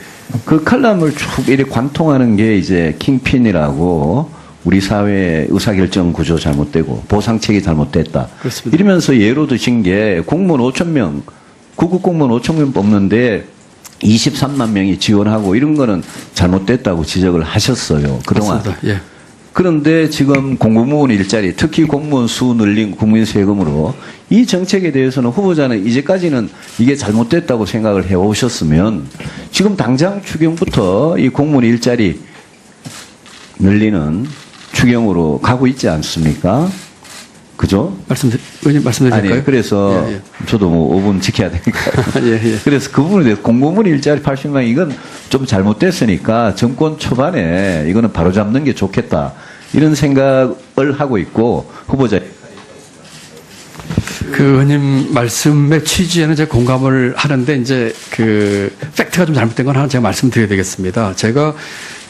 그 칼럼을 쭉 이렇게 관통하는 게 이제 킹핀이라고 우리 사회의 의사결정 구조 잘못되고 보상책이 잘못됐다. 그렇습니다. 이러면서 예로 드신 게 공무원 5,000명, 구급 공무원 5,000명 뽑는데 23만 명이 지원하고 이런 거는 잘못됐다고 지적을 하셨어요. 그동안. 맞습니다. 예. 그런데 지금 공무원 일자리, 특히 공무원 수 늘린 국민 세금으로 이 정책에 대해서는 후보자는 이제까지는 이게 잘못됐다고 생각을 해오셨으면 지금 당장 추경부터 이 공무원 일자리 늘리는 추경으로 가고 있지 않습니까? 그죠? 의원님 말씀드릴까요? 아니, 그래서 예, 예. 저도 5분 지켜야 되니까요. 예, 예. 그래서 그 부분에 대해서 공무원 일자리 80만 이건 좀 잘못됐으니까 정권 초반에 이거는 바로잡는 게 좋겠다. 이런 생각을 하고 있고 후보자 그 의원님 말씀의 취지에는 제가 공감을 하는데 이제 그 팩트가 좀 잘못된 건 하나 제가 말씀드려야 되겠습니다. 제가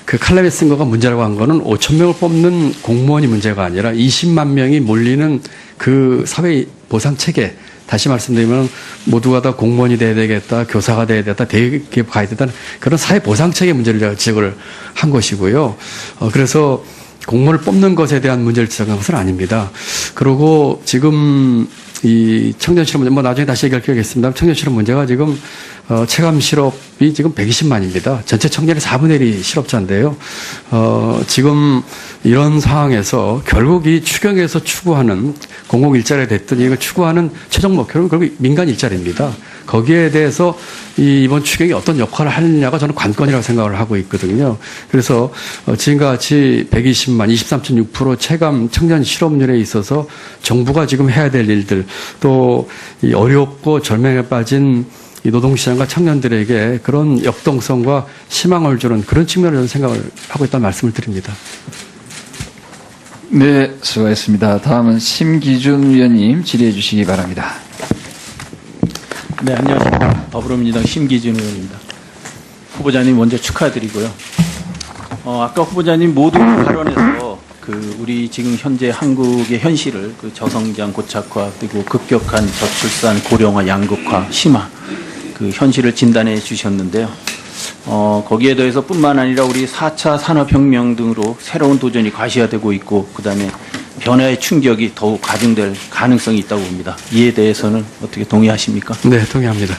그 칼럼에 쓴 거가 문제라고 한 거는 5,000명을 뽑는 공무원이 문제가 아니라 20만 명이 몰리는 그 사회 보상 체계. 다시 말씀드리면 모두가 다 공무원이 돼야 되겠다, 교사가 돼야 되겠다, 대기업 가야 되겠다 그런 사회 보상 체계 문제를 제가 지적을 한 것이고요. 그래서 공무원을 뽑는 것에 대한 문제를 지적한 것은 아닙니다. 그리고 지금 이 청년 실업 문제, 나중에 다시 얘기할 기회가 있습니다. 청년 실업 문제가 지금 체감 실업이 지금 120만입니다. 전체 청년의 4분의 1이 실업자인데요. 지금 이런 상황에서 결국 이 추경에서 추구하는 공공 일자리가 됐든 이걸 추구하는 최종 목표는 결국 민간 일자리입니다. 거기에 대해서 이번 추경이 어떤 역할을 하느냐가 저는 관건이라고 생각을 하고 있거든요. 그래서 지금과 같이 120만, 23.6% 체감 청년 실업률에 있어서 정부가 지금 해야 될 일들 또 이 어렵고 절망에 빠진 이 노동시장과 청년들에게 그런 역동성과 희망을 주는 그런 측면을 저는 생각을 하고 있다는 말씀을 드립니다. 네, 수고하셨습니다. 다음은 심기준 위원님 질의해 주시기 바랍니다. 네, 안녕하십니까. 더불어민주당 심기준 의원입니다. 후보자님 먼저 축하드리고요. 아까 후보자님 모두 발언에서 우리 지금 현재 한국의 현실을 저성장 고착화 그리고 급격한 저출산 고령화 양극화 심화 그 현실을 진단해 주셨는데요. 거기에 대해서 뿐만 아니라 우리 4차 산업혁명 등으로 새로운 도전이 과시화되고 있고 그다음에 변화의 충격이 더욱 가중될 가능성이 있다고 봅니다. 이에 대해서는 어떻게 동의하십니까? 네, 동의합니다.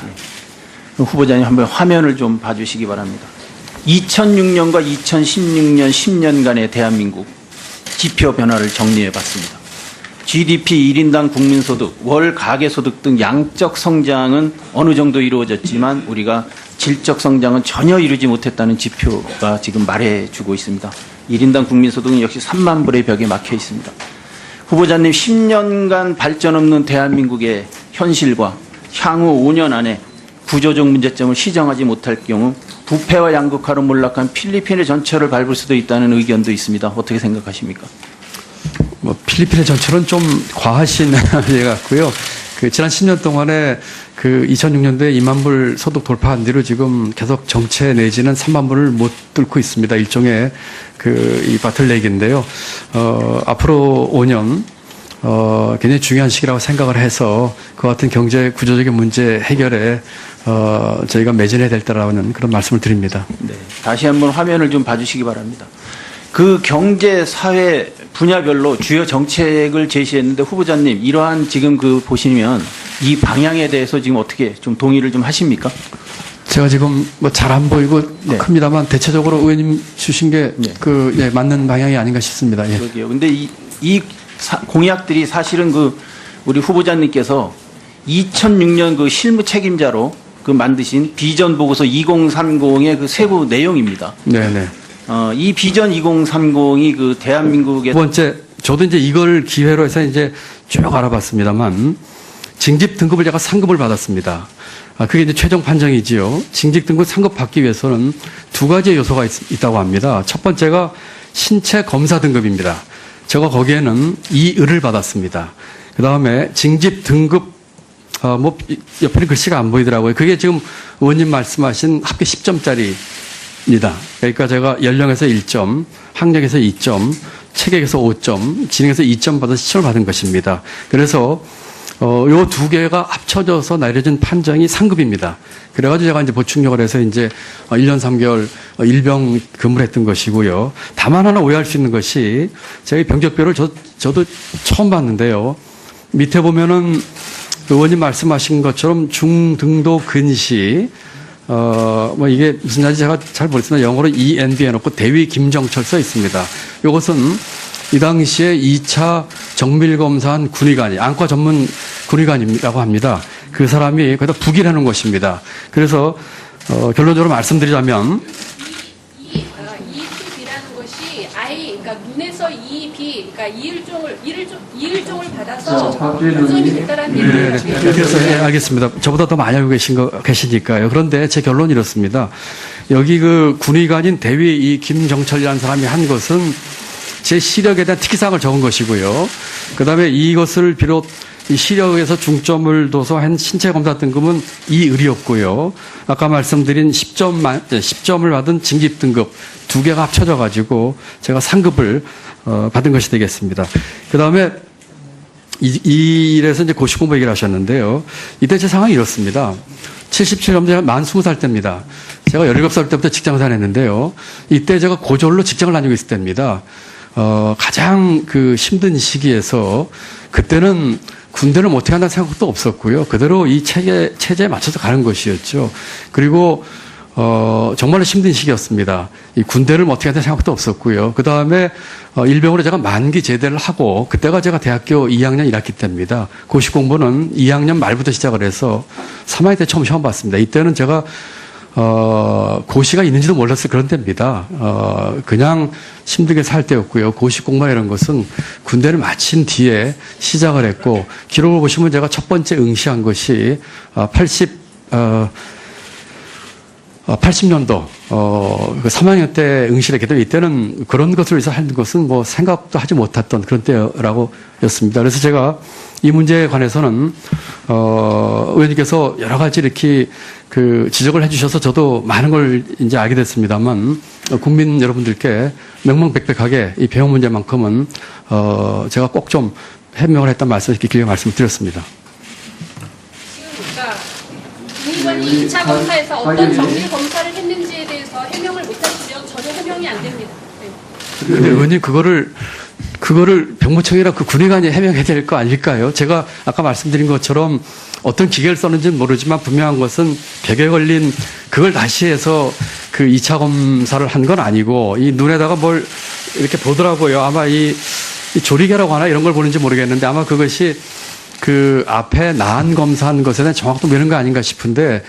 후보자님 한번 화면을 좀 봐주시기 바랍니다. 2006년과 2016년 10년간의 대한민국 지표 변화를 정리해 봤습니다. GDP 1인당 국민소득, 월 가계소득 등 양적 성장은 어느 정도 이루어졌지만 우리가 질적 성장은 전혀 이루지 못했다는 지표가 지금 말해주고 있습니다. 1인당 국민소득은 역시 3만 불의 벽에 막혀 있습니다. 후보자님 10년간 발전 없는 대한민국의 현실과 향후 5년 안에 구조적 문제점을 시정하지 못할 경우 부패와 양극화로 몰락한 필리핀의 전철을 밟을 수도 있다는 의견도 있습니다. 어떻게 생각하십니까? 필리핀의 전철은 좀 과하신 예 같고요. 지난 10년 동안에 2006년도에 2만 불 소득 돌파한 뒤로 지금 계속 정체 내지는 3만 불을 못 뚫고 있습니다. 일종의 이 바틀렉인데요. 앞으로 5년 굉장히 중요한 시기라고 생각을 해서 그 같은 경제 구조적인 문제 해결에 저희가 매진해야 될 때라는 그런 말씀을 드립니다. 네, 다시 한번 화면을 좀 봐주시기 바랍니다. 그 경제 사회 분야별로 주요 정책을 제시했는데 후보자님 이러한 지금 보시면 이 방향에 대해서 지금 어떻게 좀 동의를 좀 하십니까? 제가 지금 잘 안 보이고 큽니다만 대체적으로 의원님 주신 게 맞는 방향이 아닌가 싶습니다. 예. 그러게요. 근데 이 공약들이 사실은 우리 후보자님께서 2006년 실무 책임자로 만드신 비전 보고서 2030의 세부 내용입니다. 네네. 이 비전 2030이 대한민국의 두 번째 저도 이제 이걸 기회로 해서 이제 쭉 알아봤습니다만 징집 등급을 제가 상급을 받았습니다. 그게 이제 최종 판정이지요. 징집 등급 상급 받기 위해서는 두 가지의 요소가 있다고 합니다. 첫 번째가 신체 검사 등급입니다. 제가 거기에는 2을을 받았습니다. 그 다음에 징집 등급, 옆에는 글씨가 안 보이더라고요. 그게 지금 의원님 말씀하신 합계 10점짜리입니다. 그러니까 제가 연령에서 1점, 학력에서 2점, 체격에서 5점, 지능에서 2점 받아서 시험을 받은 것입니다. 그래서 요 두 개가 합쳐져서 내려진 판정이 상급입니다. 그래가지고 제가 이제 보충력을 해서 이제 1년 3개월 일병 근무를 했던 것이고요. 다만 하나 오해할 수 있는 것이 제가 이 병적표를 저도 처음 봤는데요. 밑에 보면은 의원님 말씀하신 것처럼 중등도 근시, 이게 무슨 말인지 제가 잘 모르겠으나 영어로 ENB 해놓고 대위 김정철 써 있습니다. 이것은 이 당시에 2차 정밀검사한 군의관이, 안과 전문 군의관이라고 합니다. 그 사람이 거기다 북이라는 것입니다. 그래서, 결론적으로 말씀드리자면, EPB라는 것이 그러니까 눈에서 EB, 그러니까 이일종을 받아서 보존이 됐다라는 얘기예요. 그래서 알겠습니다. 저보다 더 많이 알고 계시니까요. 그런데 제 결론이 이렇습니다. 여기 그 군의관인 대위 이 김정철이라는 사람이 한 것은 제 시력에 대한 특기사항을 적은 것이고요. 그 다음에 이것을 비롯 이 시력에서 중점을 둬서 한 신체 검사 등급은 2을이었고요. 아까 말씀드린 10점을 받은 징집 등급 두 개가 합쳐져 가지고 제가 상급을 받은 것이 되겠습니다. 그 다음에 이 일에서 이제 고시공부 얘기를 하셨는데요. 이때 제 상황이 이렇습니다. 77년 제가 만 20살 때입니다. 제가 17살 때부터 직장을 다녔는데요. 이때 제가 고졸로 직장을 다니고 있을 때입니다. 가장 그 힘든 시기에서 그때는 군대를 못해 한다는 생각도 없었고요. 그대로 이 체제에 맞춰서 가는 것이었죠. 그리고 정말로 힘든 시기였습니다. 이 군대를 못해 한다는 생각도 없었고요. 그 다음에 일병으로 제가 만기 제대를 하고 그때가 제가 대학교 2학년 1학기 때입니다. 고시 공부는 2학년 말부터 시작을 해서 3학년 때 처음 시험 봤습니다. 이때는 제가 고시가 있는지도 몰랐을 그런 때입니다. 그냥 힘들게 살 때였고요. 고시 공부나 이런 것은 군대를 마친 뒤에 시작을 했고, 기록을 보시면 제가 첫 번째 응시한 것이 80년도 3학년 때 응시를 했기 때문에 이때는 그런 것을 위해서 하는 것은 뭐 생각도 하지 못했던 그런 때라고 였습니다. 그래서 제가 이 문제에 관해서는 의원님께서 여러 가지 이렇게 그 지적을 해주셔서 저도 많은 걸 이제 알게 됐습니다만 국민 여러분들께 명명백백하게 이 배용 문제만큼은 제가 꼭 좀 해명을 했단 말씀 이렇게 길게 말씀드렸습니다. 그러니까 군의관이 2차 검사에서 어떤 정밀 검사를 했는지에 대해서 해명을 못하시면 전혀 해명이 안 됩니다. 그런데 의원님 그거를 병무청이라 그 군의관이 해명해야 될 거 아닐까요? 제가 아까 말씀드린 것처럼 어떤 기계를 썼는지는 모르지만 분명한 것은 벽에 걸린 그걸 다시 해서 그 2차 검사를 한 건 아니고 이 눈에다가 뭘 이렇게 보더라고요. 아마 이 조리개라고 하나 이런 걸 보는지 모르겠는데 아마 그것이 그 앞에 나한 검사한 것에 대한 정확도 이런 거 아닌가 싶은데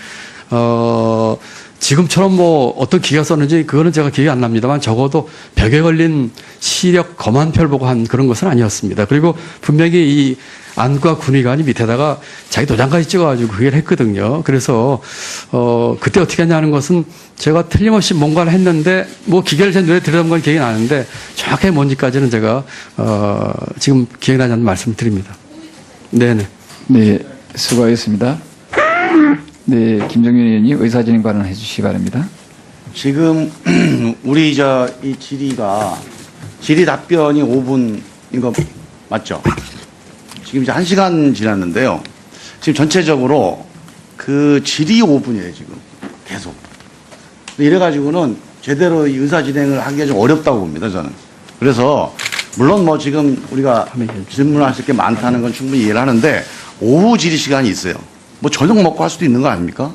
지금처럼 뭐 어떤 기계가 썼는지 그거는 제가 기억이 안 납니다만 적어도 벽에 걸린 시력 검안표를 보고 한 그런 것은 아니었습니다. 그리고 분명히 이 안과 군의관이 밑에다가 자기 도장까지 찍어가지고 그걸 했거든요. 그래서 그때 어떻게 했냐는 것은 제가 틀림없이 뭔가를 했는데 뭐 기계를 제 눈에 들여다본 건 기억이 나는데 정확하게 뭔지까지는 제가 지금 기억이 나지 않는 말씀을 드립니다. 네네. 네, 수고하셨습니다. 네, 김정윤 의원님 의사진행 발언해 주시기 바랍니다. 지금 우리 이 질의 답변이 5분인 거 맞죠? 지금 이제 1시간 지났는데요. 지금 전체적으로 그 질의 5분이에요, 지금. 계속. 이래가지고는 제대로 이 의사 진행을 하기가 좀 어렵다고 봅니다, 저는. 그래서, 물론 뭐 지금 우리가 질문하실 게 많다는 건 충분히 이해를 하는데, 오후 질의 시간이 있어요. 뭐 저녁 먹고 할 수도 있는 거 아닙니까?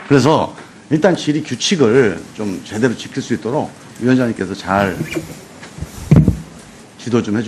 그래서 일단 질의 규칙을 좀 제대로 지킬 수 있도록 위원장님께서 잘 지도 좀 해주세요.